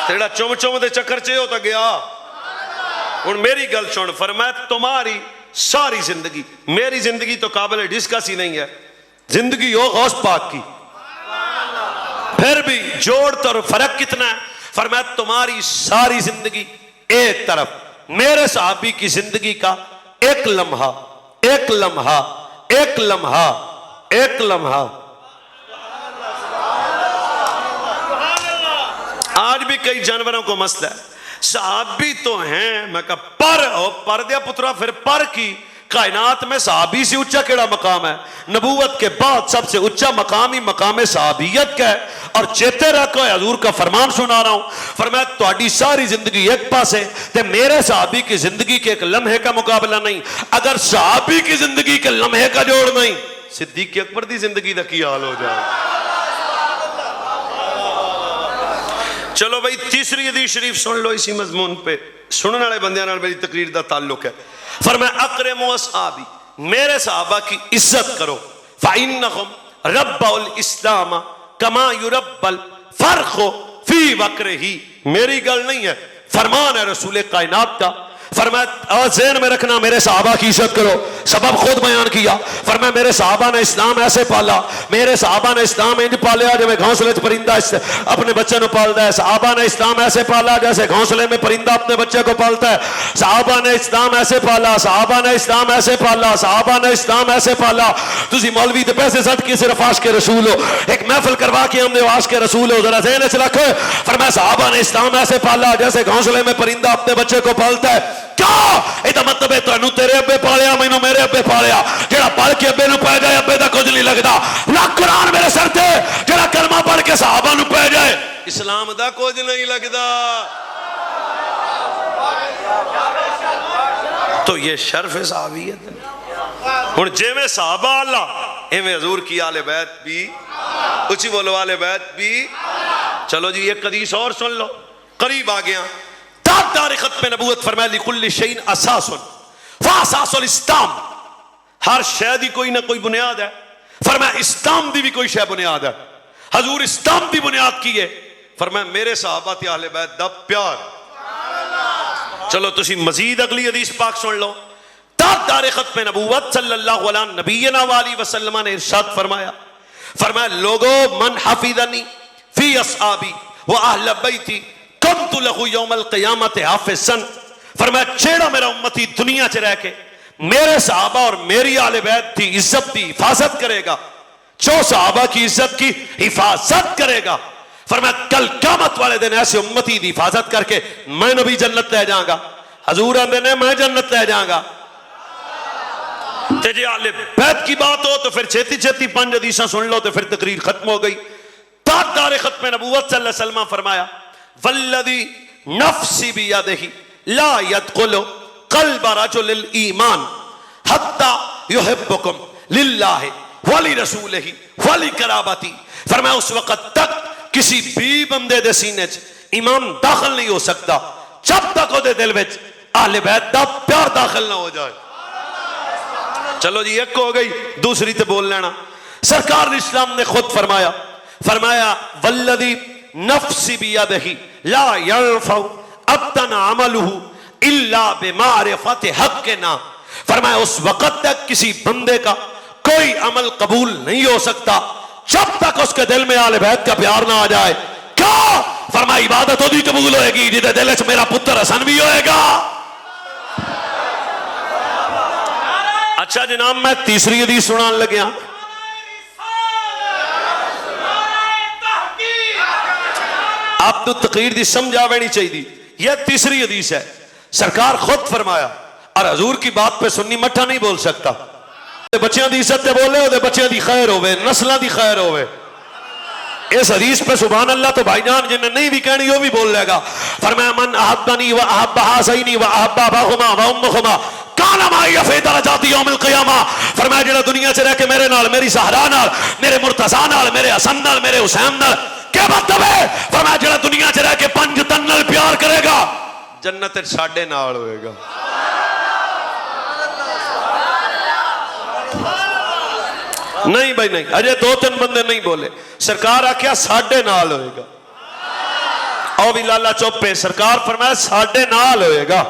تیرا چوم چوم دے چکر چے ہوتا گیا۔ اور میری گل سن، فرمایا تمہاری ساری زندگی، میری زندگی تو قابل ڈسکس ہی نہیں ہے، زندگی ہو غوث پاک کی، پھر بھی جوڑ تو فرق کتنا ہے؟ فرمایا تمہاری ساری زندگی ایک طرف، میرے صحابی کی زندگی کا ایک لمحہ ایک لمحہ ایک لمحہ ایک لمحہ۔ آج بھی کئی جانوروں کو مسئلہ ہے، صحابی تو ہیں، میں کہا پر دیا پترا، پھر پر کی کائنات میں صحابی سے اچھا کیڑا مقام ہے؟ نبوت کے بعد سب سے اچھا مقام ہی مقام صحابیت کا ہے۔ اور چیتے رکھو حضور کا فرمان سنا رہا ہوں، فرمایا تہاڈی ساری زندگی ایک پاسے تے میرے صحابی کی زندگی کے ایک لمحے کا مقابلہ نہیں۔ اگر صحابی کی زندگی کے لمحے کا جوڑ نہیں، صدیق اکبر دی زندگی دا کی حال ہو جائے۔ چلو بھائی تیسری حدیث شریف سن لو، اسی مضمون پہ سننے والے بندیاں نال میری تقریر دا تعلق ہے۔ فرمایا اکرموا اصحابی، میرے صحابہ کی عزت کرو، فإنہم ربوا الاسلام کما یربى الفرخ فی وکرہ، میری گل نہیں ہے، فرمان ہے رسول کائنات کا۔ فرمایا ذہن میں رکھنا میرے صحابہ کی عزت کرو. سبب خود بیان کیا. فرمایا میرے صحابہ نے اسلام ایسے پالا, میرے صحابہ نے اسلام انج پالیا جی گھونسلے چ پرندہ اپنے بچے نو پالتا ہے. صحابہ نے اسلام ایسے پالا جیسے گھونسلے میں پرندہ اپنے بچے کو پالتا ہے. صحابہ نے اسلام ایسے پالا, صحابہ نے اسلام ایسے پالا, صحابہ نے اسلام ایسے پالا. تسی مولوی تے پیسے سٹ کے صرف عاشق رسول ہو, ایک محفل کروا کے ہم نے عاشق رسول ہو, ذرا ذہن چ رکھو. فرمایا صحابہ نے اسلام ایسے پالا جیسے گھونسلے میں پرندہ اپنے بچے کو پالتا ہے. کیا یہ مطلب ہے تینوں تیرے ابے پالیا مینوں میرے ابے پالیا, جڑا پڑھ کے ابے نو پی جائے ابے دا کچھ نہیں لگتا. لاکھ قرآن میرے سر تے جڑا کلمہ پڑھ کے صحابہ نو پی جائے اسلام دا کچھ نہیں لگتا. تو یہ شرف صحابیت ہے. ہن جویں صحابہ اللہ ایویں حضور کی آل بیت بھی, اچھی بولو آل بیت بھی. چلو جی ایک حدیث اور سن لو, قریب آ گیا. دار ختم نبوت فرمایا لکل شیء اساس فاساس الاسلام, ہر شے دی کوئی نہ کوئی بنیاد ہے. فرمایا اسلام دی بھی کوئی شے بنیاد ہے. حضور اسلام دی بنیاد کی ہے. فرمایا میرے صحابہ تے اہل بیت دا پیار. چلو تسی مزید اگلی حدیث پاک سن لو. دار ختم نبوت صلی اللہ علیہ نبینا وآلہ وسلم نے ارشاد فرمایا, فرمایا لوگو من حفظنی فی اصحابی و اہل بیتی کنت لہو یوم القیامت حافظا. فرمایا چھیڑا میرا امتی دنیا چ رہ کے میرے صحابہ اور میری آل بیت کی عزت کی حفاظت کرے گا, جو صحابہ کی عزت کی حفاظت کرے گا, فرمایا کل قیامت والے دن ایسے امتی دی حفاظت کر کے میں نبی جنت لے جاؤں گا. حضور آندے نے میں جنت لے جاؤں گا. تے جی آل بیت کی بات ہو تو پھر چھتی چھتی 5 حدیثاں سن لو تو پھر تقریر ختم ہو گئی. تاجدار ختم نبوت صلی اللہ علیہ وسلم فرمایا والذی نفسی بیدہ لا يدخل قلب رجل الایمان حتی یحبکم للہ ولرسولہ ولقرابتی. فرمایا اس وقت تک کسی بھی بندے دے سینے چ ایمان داخل نہیں ہو سکتا جب تک وہ دے دل وچ اہل بیت دا پیار داخل نہ ہو جائے. چلو جی ایک ہو گئی, دوسری تے بول لینا. سرکار اسلام نے خود فرمایا, فرمایا والذی نفسی بیدہ لا یرفع ابتن عملہ الا بمعرفت حقنا. فرمایا اس وقت تک کسی بندے کا کوئی عمل قبول نہیں ہو سکتا جب تک اس کے دل میں آل بیت کا پیار نہ آ جائے. کیا فرمایا عبادت ہوتی قبول ہوئے گی جدے دل سے میرا پتر حسن بھی ہوئے گا. اچھا جناب میں تیسری حدیث سنان لگیا. آپ تو تقریر دی سمجھا وینی چاہیے. یہ تیسری حدیث ہے. سرکار خود فرمایا, اور حضور کی بات پہ سنی مٹھا نہیں بول سکتا. بچیاں دی عزت تے بولے ہو دے بچیاں دی خیر ہوئے, نسلہ دی خیر ہوئے. اس حدیث پہ سبحان اللہ تو بھائی جان جنہیں نہیں بھی کہنی وہ بھی بول لے گا. فرمایا من احبنی و احب حاسینی و احب اباہما و امہما کانا مائی فی درجات یوم القیامہ. فرمایا جڑا دنیا سے رہ کے میرے نال, میری زہرا نال, میرے مرتضیٰ نال, میرے حسن نال, میرے حسین نال, کیا مطلب ہے؟ فرمایا جڑا دنیا سے رہ کے 5 تن نال پیار کرے گا جنت ساڈے نال ہوئے گا. نہیں بھائی نہیں, اجے 2-3 بندے نہیں بولے. سرکار آکھیا ساڈے نال ہوئے گا. او بھی لالا چپ پہ, سرکار فرمایا ساڈے نال ہوئے گا.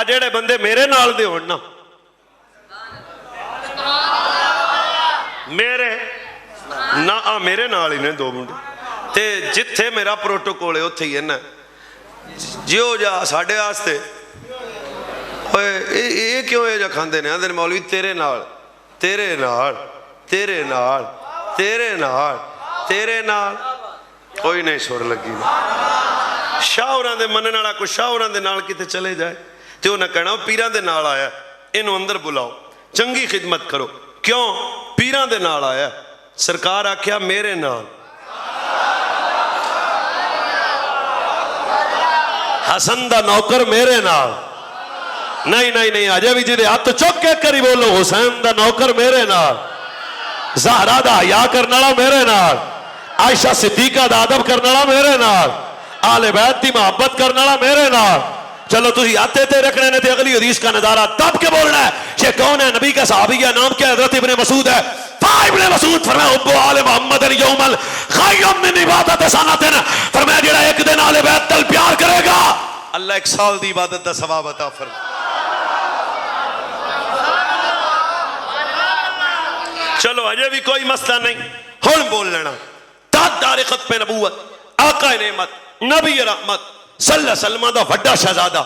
جڑے بندے میرے نال دے ہونا, میرے نا میرے نال ہی نے 2 منڈے تے جتھے میرا پروٹوکول ہے اتھے ہی ہے نا. جیو جا ساڈے واسطے اے کیوں اے جا کھاندے نے آندے مولوی تیرے نال تیرے نال تیرے نال تیرے نال تیرے نال کوئی نہیں سر لگی. شاہوراں دے منن والا کوئی شاہوراں دے نال کتے چلے جائے تے انہاں کہنا پیراں دے نال آیا, اینو اندر بلاؤ, چنگی خدمت کرو. کیوں پیراں دے نال آیا؟ سرکار آکھیا میرے نال. حسن دا نوکر میرے نال. نہیں نہیں نہیں, اجے بھی جی ہاتھ چک کے کری بولو حسین دا نوکر میرے نال, زہرا دا حیا کرنے والا میرے نال, عائشہ صدیقہ دا ادب کرنے والا میرے نال, آل بیت دی محبت کرنے والا میرے نال. چلو تسی آتے تے رکھنے نے تے اگلی حدیث کا نظارہ تب کے بولنا ہے. یہ کون ہے؟ نبی کا صحابی ہے, نام کیا؟ حضرت ابن مسعود ہے. ابن مسعود فرمایا ابو آل محمد یوم الخیم من عبادت سنتن. فرمایا جڑا ایک دن آل بیت تل پیار کرے گا اللہ 1 سال دی عبادت دا ثواب عطا فرما. چلو اجے بھی کوئی مسئلہ نہیں, ہن بول لینا. تاجدار ختم نبوت, آقا نعمت, نبی رحمت صلی اللہ علیہ وسلم دا وڈا شہزادہ,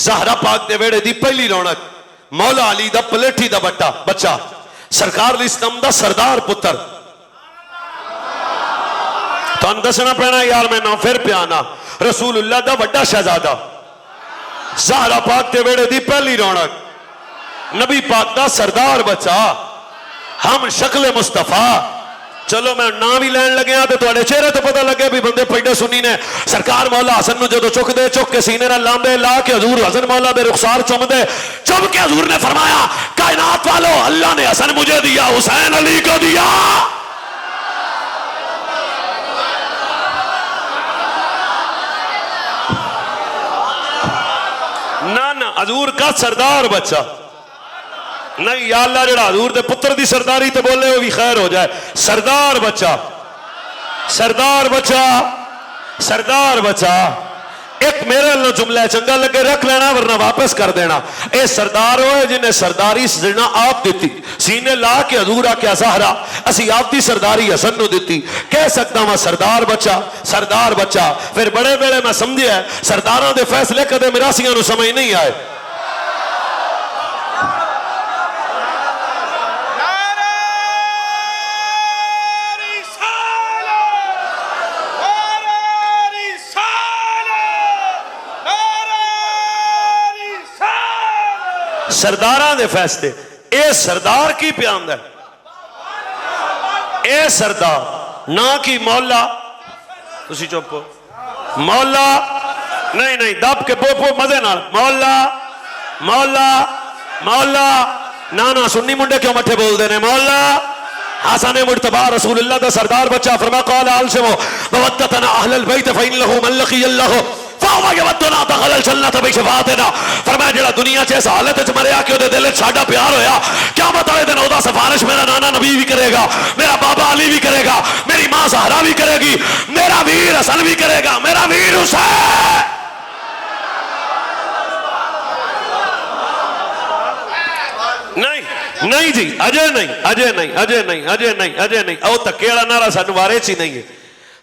زہرا پاک دے ویڑے دی پہلی رونق, مولا علی دا پلیٹھی دا بچہ, سرکار الاسلام دا سردار پتر. تو ان دسنا پینا یار میں نہ پھر پیانا, رسول اللہ دا وڈا شہزادہ, زہرا پاک دے ویڑے دی پہلی رونق, نبی پاک دا سردار بچہ, ہم شکل مصطفیٰ. چلو میں نام ہی لین لگے ہیں تو تواڈے چہرے تو پتہ لگے بھی بندے پیڈے سنی نے. سرکار مولا حسن نو جدو چک دے, چک کے سینے نہ لامبے, لا کے حضور حسن مولا دے رخسار چم دے, چم کے حضور نے فرمایا کائنات والو اللہ نے حسن مجھے دیا, حسین علی کو دیا. نہ حضور کا سردار بچہ نہیں, یا اللہ جڑا حضور دے پتر دی سرداری تے بولے وہ بھی خیر ہو جائے. سردار بچہ, سردار بچہ, سردار بچہ. ایک میرے اللہ جملہ چنگا لگے رکھ لینا ورنہ واپس کر دینا. اے سردار ہوئے جنہیں سرداری سجنا آپ دیتی, سینے لا کے حضور آکیا زہرا اسی آپ دی سرداری حسن نو دیتی. کہہ سکتا ہوں سردار بچہ, سردار بچہ. پھر بڑے بڑے میں سمجھے ہے سرداروں دے فیصلے کدے مراسیاں نو سمجھ نہیں آئے. سرداراں دے فیصلے, اے سردار کی پیاند ہے, اے سردار نہ کی مولا. تسی چپ, مولا نہیں نہیں دب کے پوپو مزے نال, مولا مولا مولا. نانا سنی منڈے کیوں مٹھے بول دینے, مولا حسن مرتبہ رسول اللہ دا سردار بچہ. فرما قال عالشمو مودتنا اہل البیت فإن لہو من لقی اللہ فاوہ یودنا دخل الجنت بشفاعتنا. فرمایا جڑا دنیا چ اس حالت وچ مریا کہ اودے دل وچ ساڈا پیار ہویا, قیامت والے دن اودا سفارش میرا نانا نبی بھی کرے گا, میرا بابا علی بھی کرے گا, میری ماں زہرا بھی کرے گی, میرا ویر حسن بھی کرے گا, میرا ویر حسین. نہیں نہیں جی اجے نہیں, اجے نہیں, اجے نہیں, اجے نہیں, اجے نہیں. او تکے والا نعرہ سانو وارے چ ہی نہیں ہے.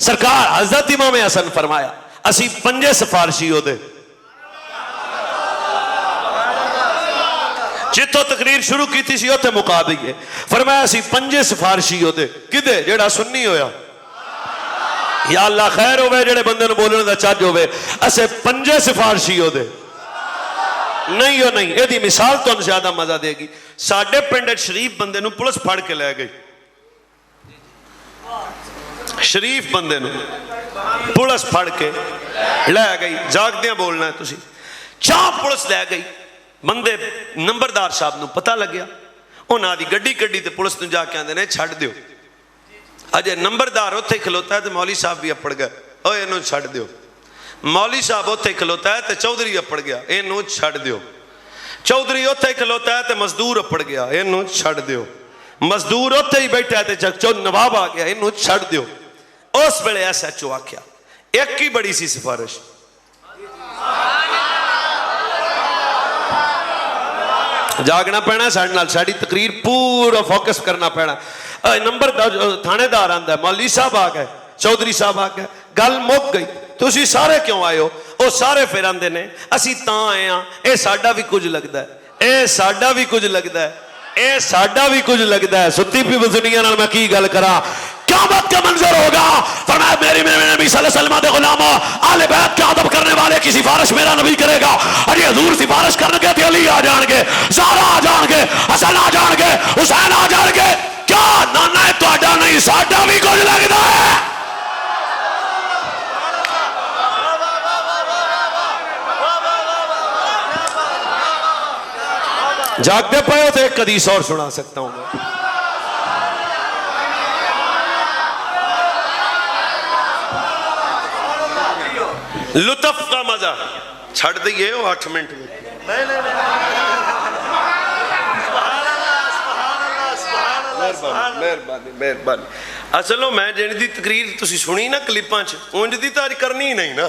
سرکار حضرت امام حسن فرمایا اسی 5 سفارشی ہو دے, جتوں تقریر شروع کی تھی سی ہوتے مقا دئیے. فرمایا اسی 5 سفارشی ہو دے. کدے جیڑا سنی ہویا, یا اللہ خیر ہوئے جیڑے بندے نو بولنے دا چاج ہوئے, اسے 5 سفارشی ہو دے. نہیں ہو نہیں, اے دی مثال تو ان زیادہ مزہ دے گی. ساڑھے پنڈے شریف بندے نو پولیس پھاڑ کے لے گئی, شریف بندے نو پولیس پھاڑ کے لے گئی. جاگ دیاں بولنا ہے تسی. چاہ پولیس لے گئی, بندے نمبردار صاحب نو پتہ لگیا, انہاں دی گڈی کڈی تے پولیس نو جا کے آندے نے چھڑ دیو. اجے نمبردار اوتھے کھلوتا ہے تے مولوی صاحب بھی اپڑ گئے, اوے انہوں چھڑ دیو. مولوی صاحب اوتھے کھلوتا ہے تے چودھری اپڑ گیا, انہوں چھڑ دیو. چودھری اوتھے کھلوتا ہے تے مزدور اپڑ گیا, انہوں چھڑ دیو. مزدور اوتھے ہی بیٹھا ہے تے نواب آ گیا, انہوں چھڑ دیو. اس ویلے ایسا ایچ او آکھیا ایک ہی بڑی سی سفارش, جاگنا پینا ساڑھے نال, ساڑھی تقریر پورا فوکس کرنا پینا. نمبر تھانے دار آندہ ہے, مولوی صاحب آ گئے, چودھری صاحب آ گئے, گل مک گئی. تسی سارے کیوں آئے ہو؟ او سارے پھر آندے نے اسی تاں آئے ہاں, اے ساڈا بھی کچھ لگدا ہے, اے ساڈا بھی کچھ لگدا ہے, اے ساڈا بھی کچھ لگدا ہے. ستی پی دنیا نال میں کی گل کراں, قیامت کا منظر ہوگا. فرمایا میری نبی صلی اللہ علیہ وسلم دے غلاموں, آل بیت کے ادب کرنے والے کی سفارش میرا نبی کرے گا. ارے حضور سفارش کرنے کے تے علی آ جان گے, زہرا آ جان گے, حسن آ جان گے, حسین آ جان گے. کیا نانا ہے تہاڈا نہیں, ساڈا بھی کچھ لگدا ہے. جاگتے پائے ہو تو ایک حدیث اور سنا سکتا ہوں میں. لطف کا مزہ چھڑ دئیے ہو 8 منٹ میں. مہربانی. اصلوں میں جن دی تقریر تسی سنی نا کلپاں چ, اونج دی تو اج کرنی ہی نہیں نا.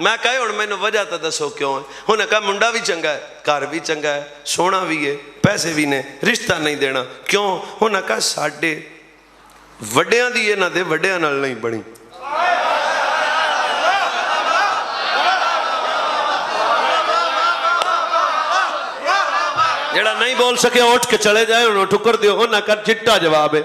میں کہا ہن مینوں وجہ تو دسو کیوں ہے؟ انہیں کہا منڈا بھی چنگا ہے، گھر بھی چنگا ہے، سونا بھی ہے، پیسے بھی نے، رشتہ نہیں دینا کیوں؟ انہیں کہا ساڈے وڈیاں دی انہاں دے وڈیاں نال نہیں بنی۔ جڑا نہیں بول سکے اٹھ کے چلے جائے انہوں ٹکر دیو۔ انہاں کہا چٹا جواب ہے،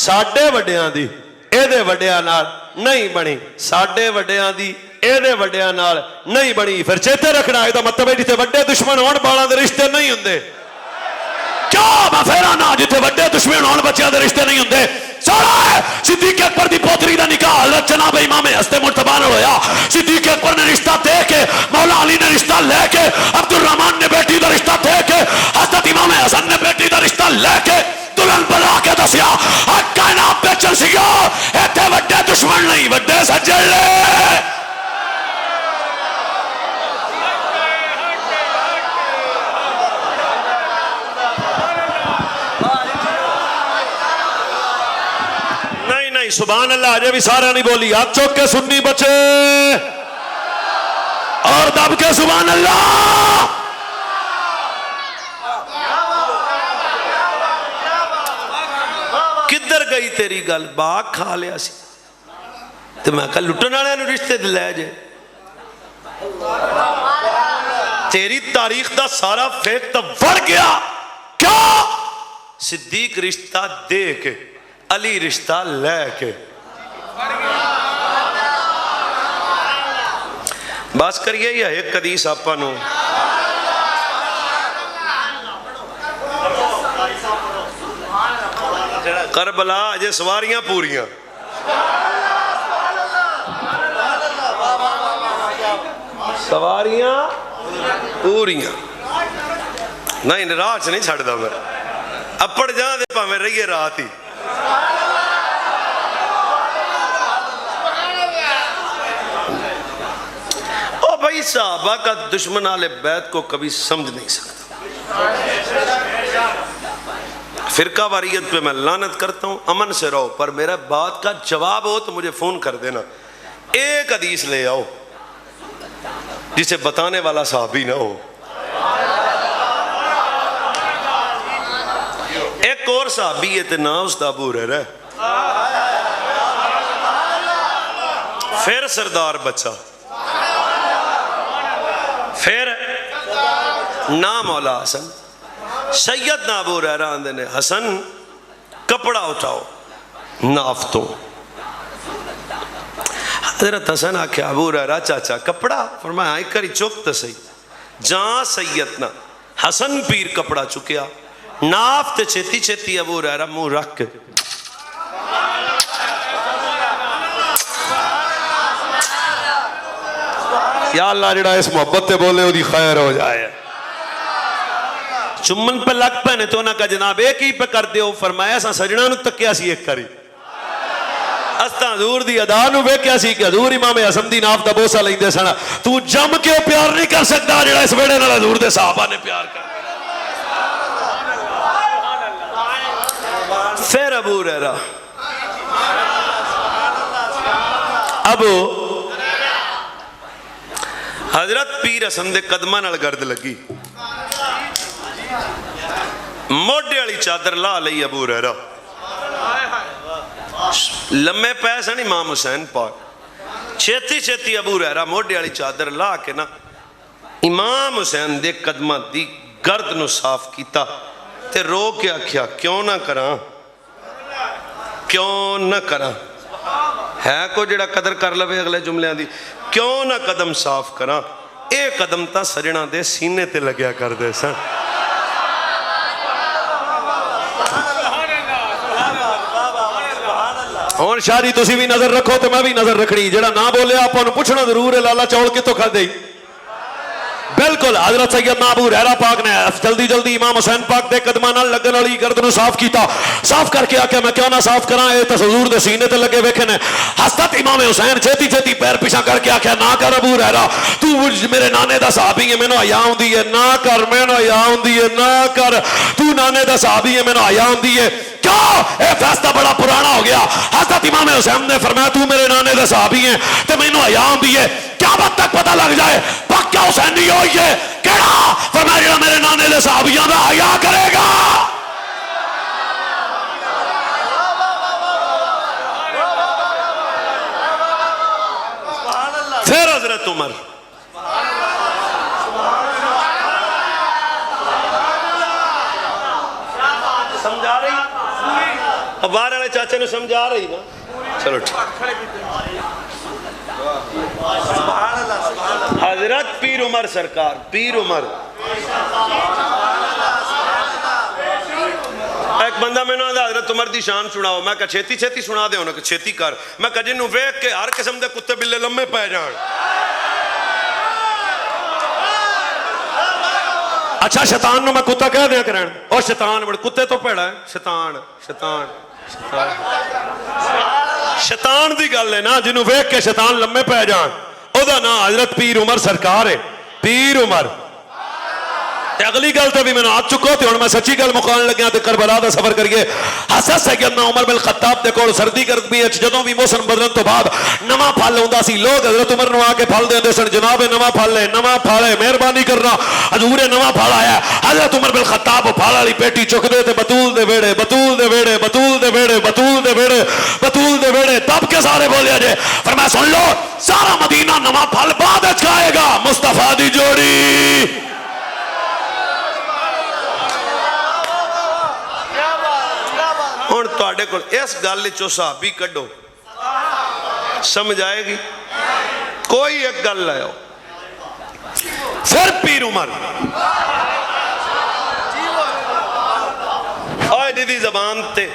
ساڈے وڈیاں دی اے دے وڈیاں نال نہیں بنی، ساڈے وڈیاں دی اے دے وڈیاں نال نہیں بنی۔ پھر چیتے رکھنا ہے تو مطلب ہے جتے وڈے دشمن ہون بالاں دے رشتے نہیں ہوندے۔ کیوں میں پھیرا نا جتے وڈے دشمن ہون بچیاں دے رشتے نہیں ہوندے؟ سوڑا ہے صدیق اکبر دی پوتری دا نکاح حضرت جناب امام ہستے مرتبہ نال ہویا۔ صدیق اکبر نے رشتہ دے کے، مولا علی نے رشتہ لے کے، عبد الرحمن نے بیٹی دا رشتہ دے کے، حضرت امام حسن نے بیٹی دا رشتہ لے کے دلہن بنا کے دسیا حق کائنات پہ چل سکیا ایتھے وڈے دشمن نہیں وڈے سجڑ لے۔ سبحان اللہ آجے بھی سارا نہیں بولی، ہاتھ چوک کے سنی بچے اور دب کے سبحان اللہ۔ کدھر گئی تیری گل؟ باغ کھا لیا سی تو میں کہا لٹن والے نو رشتے دے لے جے۔ تیری تاریخ دا سارا فیک تو وڑ گیا۔ کیوں؟ صدیق رشتہ دے کے، علی رشتہ لے کے۔ بس کریے یا ایک حدیث آپا نو کربلا اجے سواریاں پوریاں۔ سواریاں پوریاں نہیں راہ چ نہیں چھڑ دا میں اپڑ جاں دے پاویں رہیے رات ہی۔ او بھائی صحابہ کا دشمن آل بیت کو کبھی سمجھ نہیں سکتا۔ فرقہ واریت پہ میں لعنت کرتا ہوں، امن سے رہو، پر میرا بات کا جواب ہو تو مجھے فون کر دینا۔ ایک حدیث لے آؤ جسے بتانے والا صحابی نہ ہو۔ ایک اور صحابی ہے نا اس دا ابو ہریرہ، پھر سردار بچہ، پھر نام مولا حسن۔ سیدنا ابو ہریرہ آندے نے حسن کپڑا اٹھاؤ ناف تو۔ حضرت حسن آکھے ابو ہریرہ چاچا کپڑا؟ فرمایا ایک کری چوک تو صحیح۔ جہاں سیدنا حسن پیر کپڑا چکیا ناف تے چھتی چھتی ابو ہریرہ منہ رکھ کے یا اللہ جڑا اس محبت تے بولے وہ دی خیر ہو جائے۔ چمن پہ لگ پہنے تو انہاں کا جناب ایک ہی پہ کر دیو۔ فرمایا سا سجنہ نو تکیا سی ایک کری، استا حضور دی ادا نو ویکیا سی کہ حضور امام حسن دی ناف دا بوسا لیندے سنا۔ تو جم کے پیار نہیں کر سکتا جڑا اس ویڑے نال حضور دے صحابہ نے پیار کر۔ پھر ابو ہریرہ ابو حضرت پیر حسن دے قدمہ نال گرد لگی، موڈے والی چادر لا لئی ابو ہریرہ، لمے پے سن امام حسین پاک، چھتی چھتی ابو ہریرہ موڈے والی چادر لا کے نا امام حسین دے قدمہ دی گرد نو صاف کیتا تے رو کے آکھیا کیوں نہ کراں، کیوں نہ کراں۔ ہے کو جڑا قدر کر لوے اگلے جملے دی، کیوں نہ قدم صاف کراں۔ اے قدم تا سجنہ دے سینے تے لگیا کر دے سن۔ اور شاری تسی بھی نظر رکھو تو میں بھی نظر رکھنی، جڑا نہ بولے آپ انہوں پوچھنا ضرور ہے لالا چاول کی تو کھا دے۔ بالکل حضرت سیدنا ابو ہریرہ پاک نے جلدی جلدی امام حسین پاک دے قدمہ نال لگن والی گرد نو صاف کیتا، صاف کر کے آکے میں کیوں نہ صاف کراں، اے تے حضور دے سینے تے لگے ویکھے نے۔ حضرت امام حسین چھتی چھتی پیر پیچھے کر کے آکھیا نہ کر ابو ہریرہ، تو میرے نانے دا صحابی ہے مینوں حیا ہوندی ہے، نہ کر مینوں حیا ہوندی ہے، نہ کر، تو نانے دا صحابی ہے مینوں حیا ہوندی ہے۔ کیوں؟ اے فیصلہ بڑا پرانا ہو گیا۔ حضرت حضرت امام حسین نے فرمایا تو میرے نانے دے صحابی ہیں تے مینوں حیا ہوندی ہے قیامت تک پتہ لگ جائے پکا حسینی ہوئی ہے کیڑا؟ فرمایا جڑا میرے نانے دے صحابیاں دا حیا کرے گا. پھر حضرت عمر سمجھا رہی باہر والے چاچے نے سمجھا رہی نا. چلو ٹھیک. حضرت پیر عمر سرکار پیر عمر ایک بندہ میں نے حضرت عمر دی شان سناؤ. میں کہا چھیتی چھیتی سنا دے ہونا کہ چھیتی کر. میں کہا جنہوں ویک کے ہر قسم دے کتے بلے لمے پہ جان. اچھا شیطان نو میں کتا کہہ دیا کریں اور شیطان بڑے کتے تو پیڑا ہے. شیطان شیطان شیطان دی گل ہے نا جنہوں ویک کے شیطان لمے پہ جان. او دا نا حضرت پیر عمر سرکار ہے. پیر عمر اگلی گل تو بھی میں نے آج چکو تھی اور میں سچی گل مقان لگیا تھے کربلا دا سفر کریے. حضرت سیدنا عمر بن خطاب دے کول سردی گرمی وچ جدوں بھی موسم بدلن تو بعد نواں پھل ہوندا سی لوگ حضرت عمر نو آ کے پھل دیندے سن. جناب نواں پھل ہے مہربانی کرنا حضور نواں پھل آیا. حضرت عمر بن خطاب پھل والی پیٹی چکدے تے بطول دے ویڑے بطول دے ویڑے بطول دے ویڑے بطول دے ویڑے بطول دے ویڑے تب کے سارے بولیا جے. فرمایا سن لو سارا مدینہ نواں پھل بعد وچ کھائے گا. مصطفیٰ دی جوڑی ہن تواڈے کول اس گل چوں صحابی کڈو سمجھ آئے گی. کوئی ایک گل لے آؤ. پھر پیر عمر اوئے دیدی زبان تے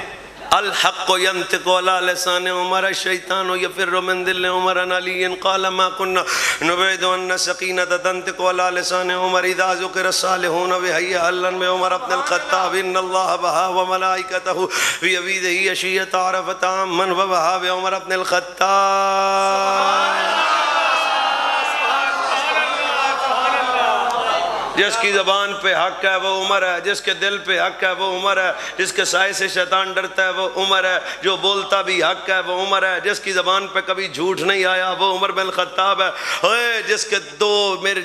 الحق ينطق على لسان عمر الشيطان يفر من ذل عمر عن علي قال ما كنا نبعد أن سكينة تنطق على لسان عمر إذا ذكر الصالحون وهي أهلا بعمر بن الخطاب إن الله بها وملائكته بيده عشية عرفة من وبها بعمر بن الخطاب. جس کی زبان پہ حق ہے وہ عمر ہے. جس کے دل پہ حق ہے وہ عمر ہے. جس کے سائے سے شیطان ڈرتا ہے وہ عمر ہے. جو بولتا بھی حق ہے وہ عمر ہے. جس کی زبان پہ کبھی جھوٹ نہیں آیا وہ عمر بن الخطاب ہے. جس کے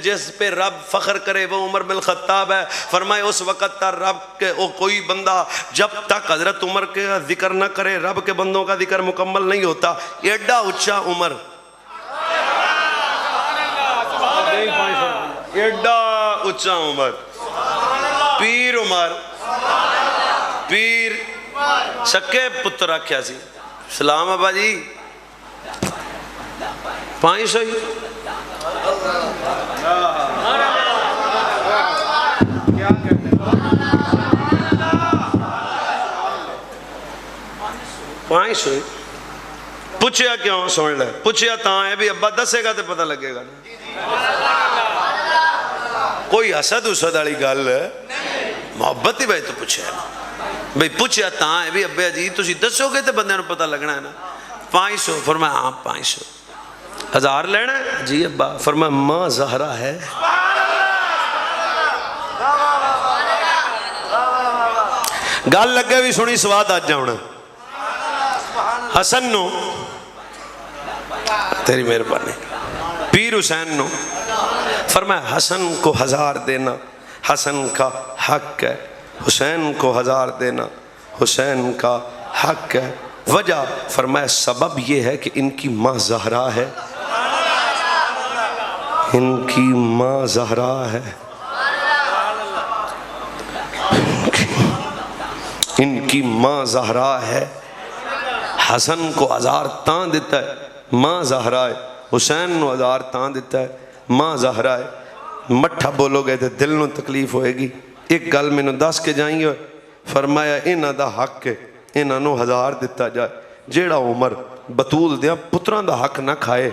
جس پہ رب فخر کرے وہ عمر بن الخطاب ہے. فرمائے اس وقت تک رب کے کوئی بندہ جب تک حضرت عمر کے ذکر نہ کرے رب کے بندوں کا ذکر مکمل نہیں ہوتا. ایڈا اچھا عمر ایڈا اچھا عمر پیر عمر پیر سکے پتر آکھیا سی. سلام ابا جی 500 ہی 500 ہی پوچھیا کیوں سن لے. پوچھیا تاں ہے بھی ابا دسے گا تے پتہ لگے گا. کوئی حسد اسد والی گل محبت ہی بھائی تو پوچھا بھائی پوچھا تاں ہے بھی ابے جی تسی دسو گے تے بندے نوں پتہ لگنا ہے نا. 500 فرمایا ہاں 500. 1000 لینا ہے جی ابا. فرمایا ماں زہرا ہے. گل لگے بھی سنی سواد آج جاؤنا. حسن نو تیری مہربانی پیر حسین نو فرمایا حسن کو 1000 دینا حسن کا حق ہے. حسین کو 1000 دینا حسین کا حق ہے. وجہ فرمایا سبب یہ ہے کہ ان کی ماں زہرا ہے. ان کی ماں زہرا ہے. ان کی ماں زہرا ہے. حسن کو 1000 تاں دیتا ہے ماں زہرا ہے. حسین نو 1000 تاں دیتا ہے ماں زہرا ہے. مٹھا بولو گے تو دل نو تکلیف ہوئے گی. ایک گل میں نو 10 کے جائیں گے. فرمایا انہاں دا حق ہے انہاں نو 1000 دیتا جائے. جیڑا عمر بطول دیا پتران دا حق نہ کھائے.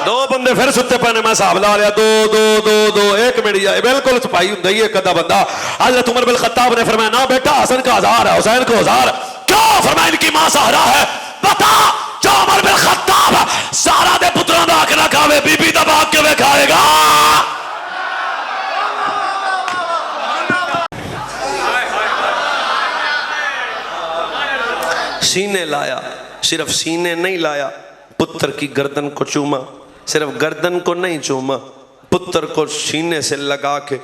دو بندے پھر ستے پہنے میں صاحب لا لیا. دو ایک منٹ جائے بالکل چھپائی ہوں دئی. ایک ادھا بندہ حضرت عمر بن الخطاب نے فرمایا نا بیٹا حسن کا 1000 ہے حسین کو 1000. کیوں؟ فرمایا ان کی ماں زہرا ہے. بتا جو عمر بن الخطاب سارا دے پتران دا حق نہ کھاوے بی بی دا باق کے وہ کھائے گا. سینے لایا، صرف سینے نہیں لایا، پتر کی گردن کو چوما، صرف گردن کو نہیں چوما، پتر کو سینے سے لگا کے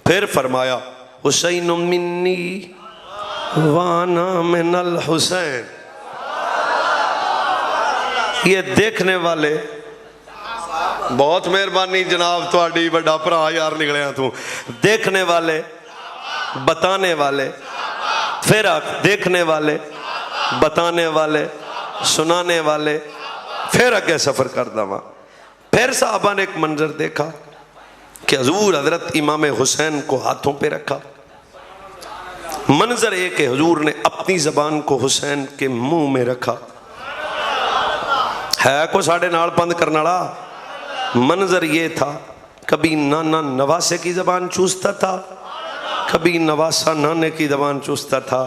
پھر فرمایا حسین منی وانا من الحسین۔ یہ دیکھنے والے، بہت مہربانی جناب تواڈی، بڑا بھرا یار نکلیا تو، دیکھنے والے، بتانے والے، پھر دیکھنے والے، بتانے والے، سنانے والے، پھر اگے سفر کردہ وہاں۔ پھر صحابہ نے ایک منظر دیکھا کہ حضور حضرت امام حسین کو ہاتھوں پہ رکھا۔ منظر ایک کہ حضور نے اپنی زبان کو حسین کے منہ میں رکھا۔ ہے کو ساڑھے نال پند کرناڑا۔ منظر یہ تھا، کبھی نانا نواسے کی زبان چوستا تھا، کبھی نواسا نانے کی زبان چوستا تھا۔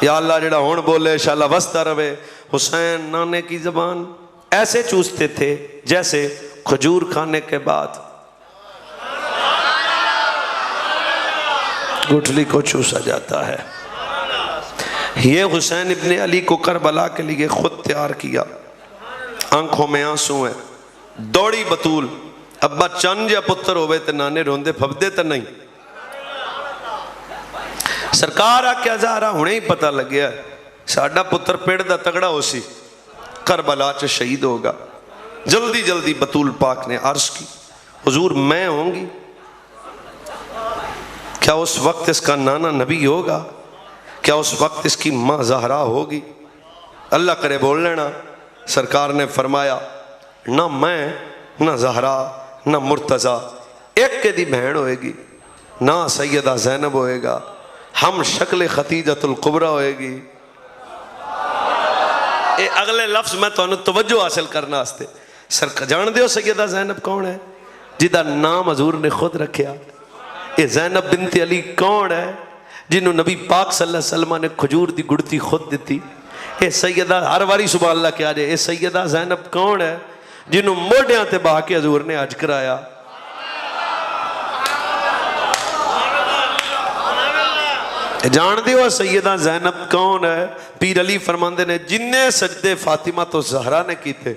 یا اللہ جڑا ہون بولے انشاءاللہ وستا روے۔ حسین نانے کی زبان ایسے چوستے تھے جیسے کھجور کھانے کے بعد گٹھلی کو چوسا جاتا ہے۔ یہ حسین ابن علی کو کربلا کے لیے خود تیار کیا، آنکھوں میں آنسو ہیں، دوڑی بطول، ابا چند یا پتر ہوئے تے نانے روندے پھبدے تے نہیں۔ سرکار آکے ہزارہ ہونے ہی پتہ لگ گیا ساڑھا پتر پیڑ دا تگڑا ہو سی، کربلا چ شہید ہوگا۔ جلدی جلدی بطول پاک نے عرض کی حضور میں ہوں گی، کیا اس وقت اس کا نانا نبی ہوگا؟ کیا اس وقت اس کی ماں زہرا ہوگی؟ اللہ کرے بول لینا۔ سرکار نے فرمایا نہ میں، نہ زہرا، نہ مرتضی ایک کے دی بہن ہوئے گی، نہ سیدہ زینب ہوئے گا، ہم شکل ختیجۃ القبری ہوئے گی۔ اے اگلے لفظ میں تو انہوں توجہ حاصل کرنا ہستے۔ جان دیو سیدہ زینب کون ہے؟ جدہ نام حضور نے خود رکھیا۔ اے زینب بنت علی کون ہے؟ جنہوں نبی پاک صلی اللہ علیہ وسلم نے کھجور دی گڑتی خود دیتی۔ اے سیدہ ہر واری سبحان اللہ کیا جائے، اے سیدہ زینب کون ہے؟ جنہوں موڑیاں تے بہا کے حضور نے حج کرایا۔ جان دیو سیدہ زینب کون ہے؟ پیر علی فرماندے نے جنہیں سجدے فاطمہ تو زہرا نے کی تھے۔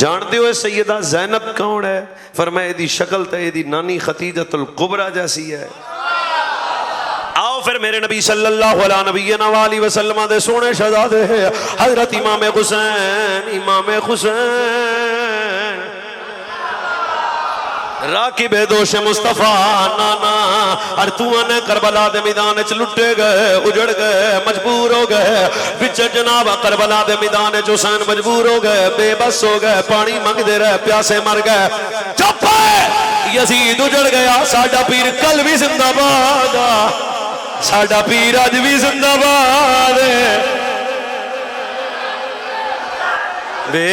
جان دیو سیدہ زینب کون ہے؟ فرمائے دی شکل تے دی نانی ختیجۃ القبری جیسی ہے۔ آؤ پھر میرے نبی صلی اللہ علیہ نبینا وآلہ وسلم دے سونے شہزادے حضرت امام حسین، امام حسین راکب دوش مصطفیٰ نانا ارتوانے کربلا دے میدان چ لٹے گئے، اجڑ گئے، مجبور ہو گئے۔ بچ جناب کربلا دے میدان چ حسین مجبور ہو گئے، بے بس ہو گئے، پانی منگ دے رہے، پیاسے مر گئے۔ چپ ہے، یزید اجڑ گیا، ساڈا پیر کل بھی زندہ باد، ساڈا پیر آج بھی زندہ باد۔ بے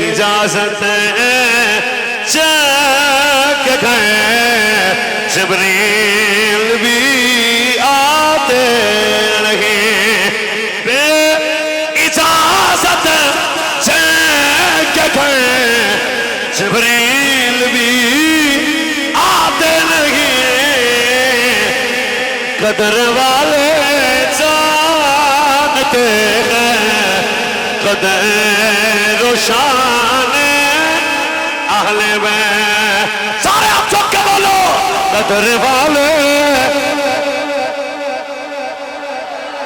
اجازت چک گئے جبریل بھی آتے نہیں، بے اجازت چک گئے جبریل بھی آتے نہیں۔ قدر والے جانتے ہیں قدر روشان اہل بیت، سارے آپ چوک کے بولو قدر والے۔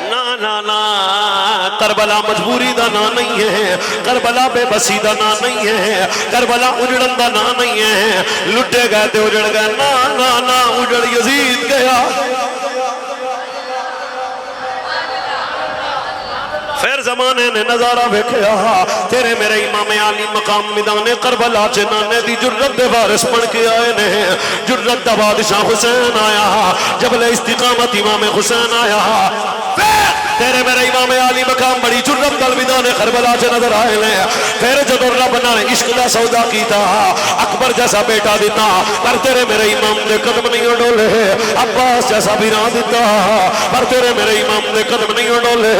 نا کربلا مجبوری دا نا نہیں ہے، کربلا بے بسی دا نا نہیں ہے، کربلا اجڑن دا نا نہیں ہے۔ لٹے گئے تے اجڑ گئے، نا اجڑ یزید گیا۔ پھر زمانے نے نظارہ بکھیا، تیرے میرے امام علی مقام میدان کربلا چ نانے دی جرت دے وارث بن کے آئے نے۔ جرت دا بادشاہ حسین آیا، جبل استقامت امام حسین آیا۔ تیرے میرے امام علی مقام بڑی جرت دل میدان کربلا چ نظر آئے نے۔ پھر جدو رب نے عشق دا سودا کیتا، اکبر جیسا بیٹا دیتا، پر تیرے میرے امام دے قدم نہیں ڈولے۔ عباس جیسا بھی نہ دیتا، پر تیرے میرے امام دے قدم نہیں ڈولے۔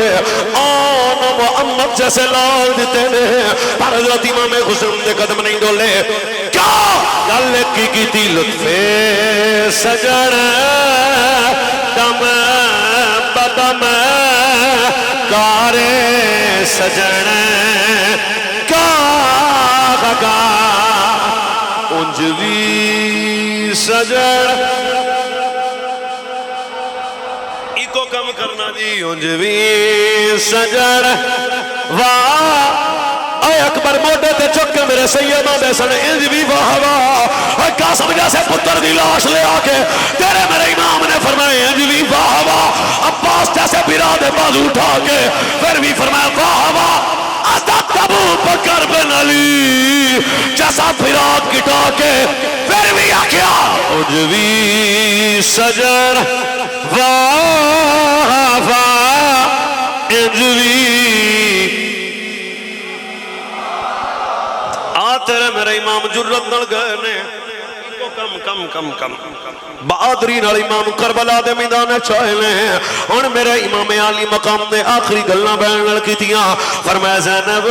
محمد جیسے لال دیتے ہیں، پر حضرت امام حسین دے قدم نہیں ڈولے۔ کیا گل کی تھی لطف سجن دم دم کارے سجن کا انج بھی سجن ایکو کم کرنا جی انج بھی سجن واہ اے اکبر موٹے تے چکے میرے سیدہ دے سن انج بھی واہ واہ قاسم جیسے پتر دی لاش لے آکے تیرے میرے امام نے فرمائے انج بھی واہ واہ عباس جیسے بیرا دے بازو اٹھا کے پھر بھی فرمایا واہ واہ ابو بکر بن علی جیسا فراق کٹا کے پھر بھی آکیا اجوی سجن واہ واہ اجوی تیرے میرے امام جرت نل گئے نے کم بہادری نال امام کربلا دے میدان چاہے لیں ہن میرے امام عالی مقام دے آخری گلاں بیان نال کیتیاں فرمایا زینب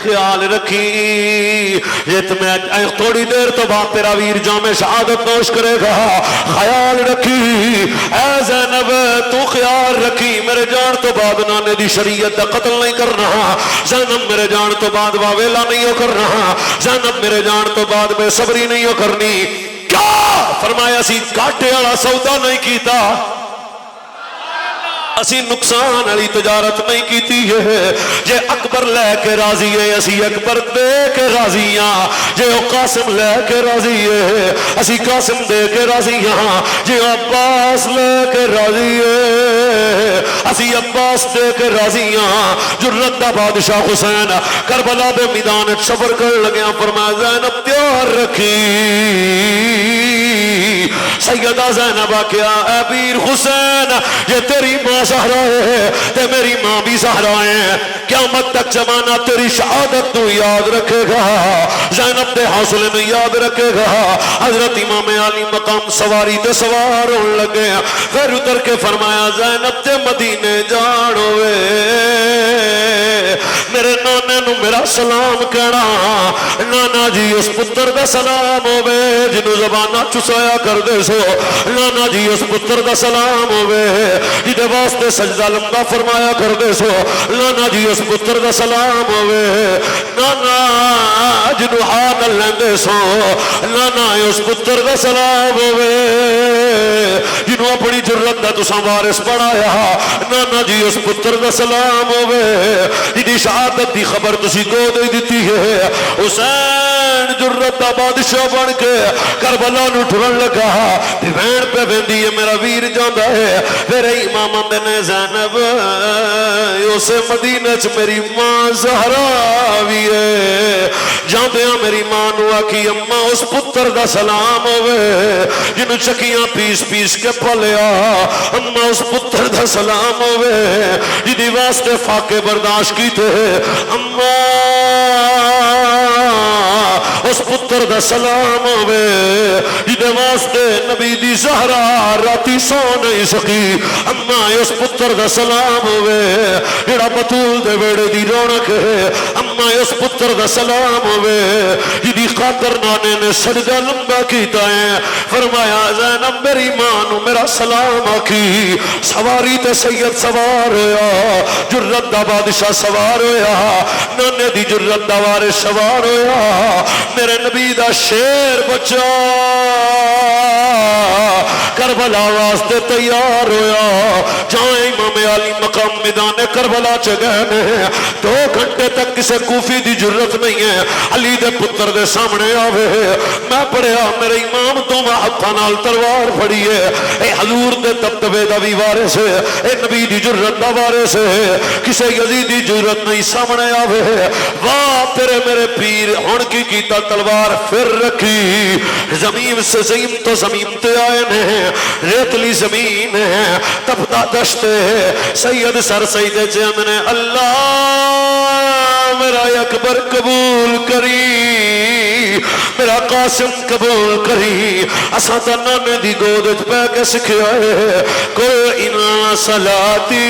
خیال رکھی یہ تمہیں تھوڑی دیر تو بعد تیرا ویر جام شہادت نوش کرے گا خیال رکھی اے زینب تو خیال رکھی میرے جان تو بعد نانے دی شریعت دا قتل نہیں کرنا زینب میرے جان تو بعد واویلا نہیں ہو کرنا زینب میرے جان تو بعد بے صبری نہیں ہو کرنی کیا فرمایا اسی کاٹے والا سودا نہیں کیتا اسی نقصان علی تجارت نہیں کیتی ہے جے اکبر لے کے راضی ہے اسی اکبر دے کے راضی ہاں جے قاسم لے کے راضی ہے اسی قاسم دے کے راضی ہاں جے عباس لے کے راضی ہے اسی عباس دے کے راضی ہاں جرت دا بادشاہ حسین کربلا دے میدان سفر کر لگیا فرمایا زینب تیار رکھی سیدہ زینب کیا اے پیر حسین یہ تیری ماں زہرا ہے تے میری ماں بھی زہرا ہے قیامت تک زمانہ تیری شہادت تو یاد رکھے گا زینب دے حوصلے میں یاد رکھے گا حضرت امام علی مقام سواری تے سوار ہونے لگے پھر اتر کے فرمایا زینب تے مدینے جانوے میرے نانے نو میرا سلام کہنا نانا جی اس پتر دا سلام ہوئے جنہوں زبانہ چسایا کر دے سو نانا جی اس پتر دا سلام ہوئے جدے واسطے سجدہ لمبا فرمایا کر دے سو نانا جی اس پتر دا سلام ہوئے نانا جنہوں ہاتھ لیندے سو نانا اس پتر دا سلام ہوئے جنہوں اپنی جرت دا تساں وارث بنایا نانا جی اس پتر دا سلام ہوئے جنہی شہادت دی خبر تسی کو دے دیتی ہے حسین جرت دا بادشاہ بن کے کربلا نو ٹھرن لگا دیوین پہ بندی ہے میرا ویر جاندہ ہے میرے امام نے زینب اسے مدینہ چ میری ماں زہرا بھی ہے جاندے ہاں میری ماں نو آکی اماں اس پتر دا سلام ہوئے جنہوں چکیاں پیس پیس کے پلیا اماں اس پتر دا سلام ہوئے جنہی واسطے فاقے برداشت کی تھے اماں اس پتر دا سلام ہوئے جنہے واسطے نبی دی زہرا راتی سو نہیں سکی اماں اس پتر دا سلام ہوئے جڑا بطول دے بیڑے دی رونق ہے اماں اس پتر دا سلام ہوئے جنہی خاطر نانے نے سجدہ لمبا کیتا ہے فرمایا زینب میری ماں نو میرا سلام آکی سواری تے سید سوار ہویا جرت دا بادشاہ سوار ہویا نانے دی جرت دا وارث سوار ہویا میرے نبی دا شیر بچا کربلا واسطے تیار ہویا جہاں امام علی مقام میدان کربلا چگہنے 2 گھنٹے تک کسے کوفی دی جرت نہیں ہے علی دے پتر دے سامنے آوے میں پڑھیا میرے امام تو ہتھاں نال تلوار پھڑی ہے اے حضور دے دبدبے دا بھی وارث ہے اے نبی دی جرت دا وارث ہے کسے یزیدی جرت نہیں سامنے آوے واہ تیرے میرے پیر ہن کی کیتا تلوار پھر رکھی زمین سے زمین تو زمین تے آئے ہیں ریتلی زمین ہے تپتا دشت ہے سید سر سید جن نے اللہ میرا اکبر قبول کری میرا قاسم قبول کری اساں تے نانے دی گود وچ پے کے سکھیا ہے کوئی انا صلاتی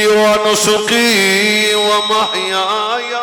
و نسکی و محیایا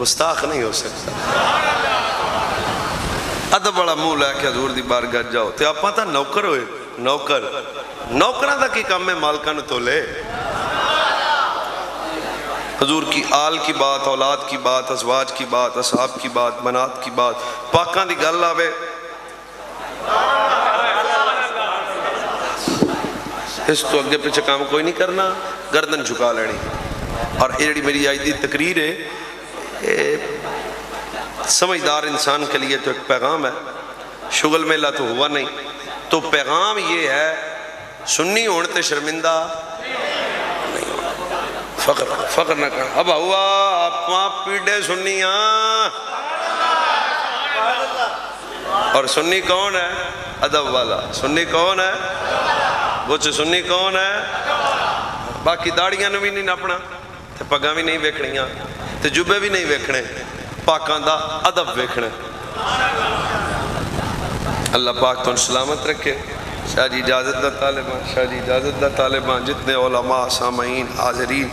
گستاخ نہیں ہو سکتا۔ ادب بڑا منہ لے کے حضور دی بارگاہ جاؤ تے آپ تا نوکر ہوئے، نوکر نوکران دا کی کام ہے مالکان تو لے۔ حضور کی آل کی بات، اولاد کی بات، ازواج کی بات، اصحاب کی بات، بنات کی بات، پاکان دی گل آوے، اس تو اگے پیچھے کام کوئی نہیں کرنا، گردن جھکا لینی۔ اور یہ میری آج دی تقریر ہے، سمجھدار انسان کے لیے تو ایک پیغام ہے، شغل میلہ تو ہوا نہیں، تو پیغام یہ ہے سنی ہونے شرمندہ نہیں ہونا، فخر نہ کرنا۔ اب ہوا آپ پیڑے سنیاں، اور سنی کون ہے؟ ادب والا۔ سنی کون ہے؟ بچ سنی کون ہے؟ باقی داڑیاں بھی نہیں نپنا، پگاں بھی نہیں ویکھنیاں، جبے بھی نہیں ویکھنے، پاکان دا ادب ویکھنے۔ اللہ پاک تو سلامت رکھے۔ شاہ جی اجازت دا طالبان، شاہ جی اجازت دا طالبان، جتنے علماء سامعین حاضرین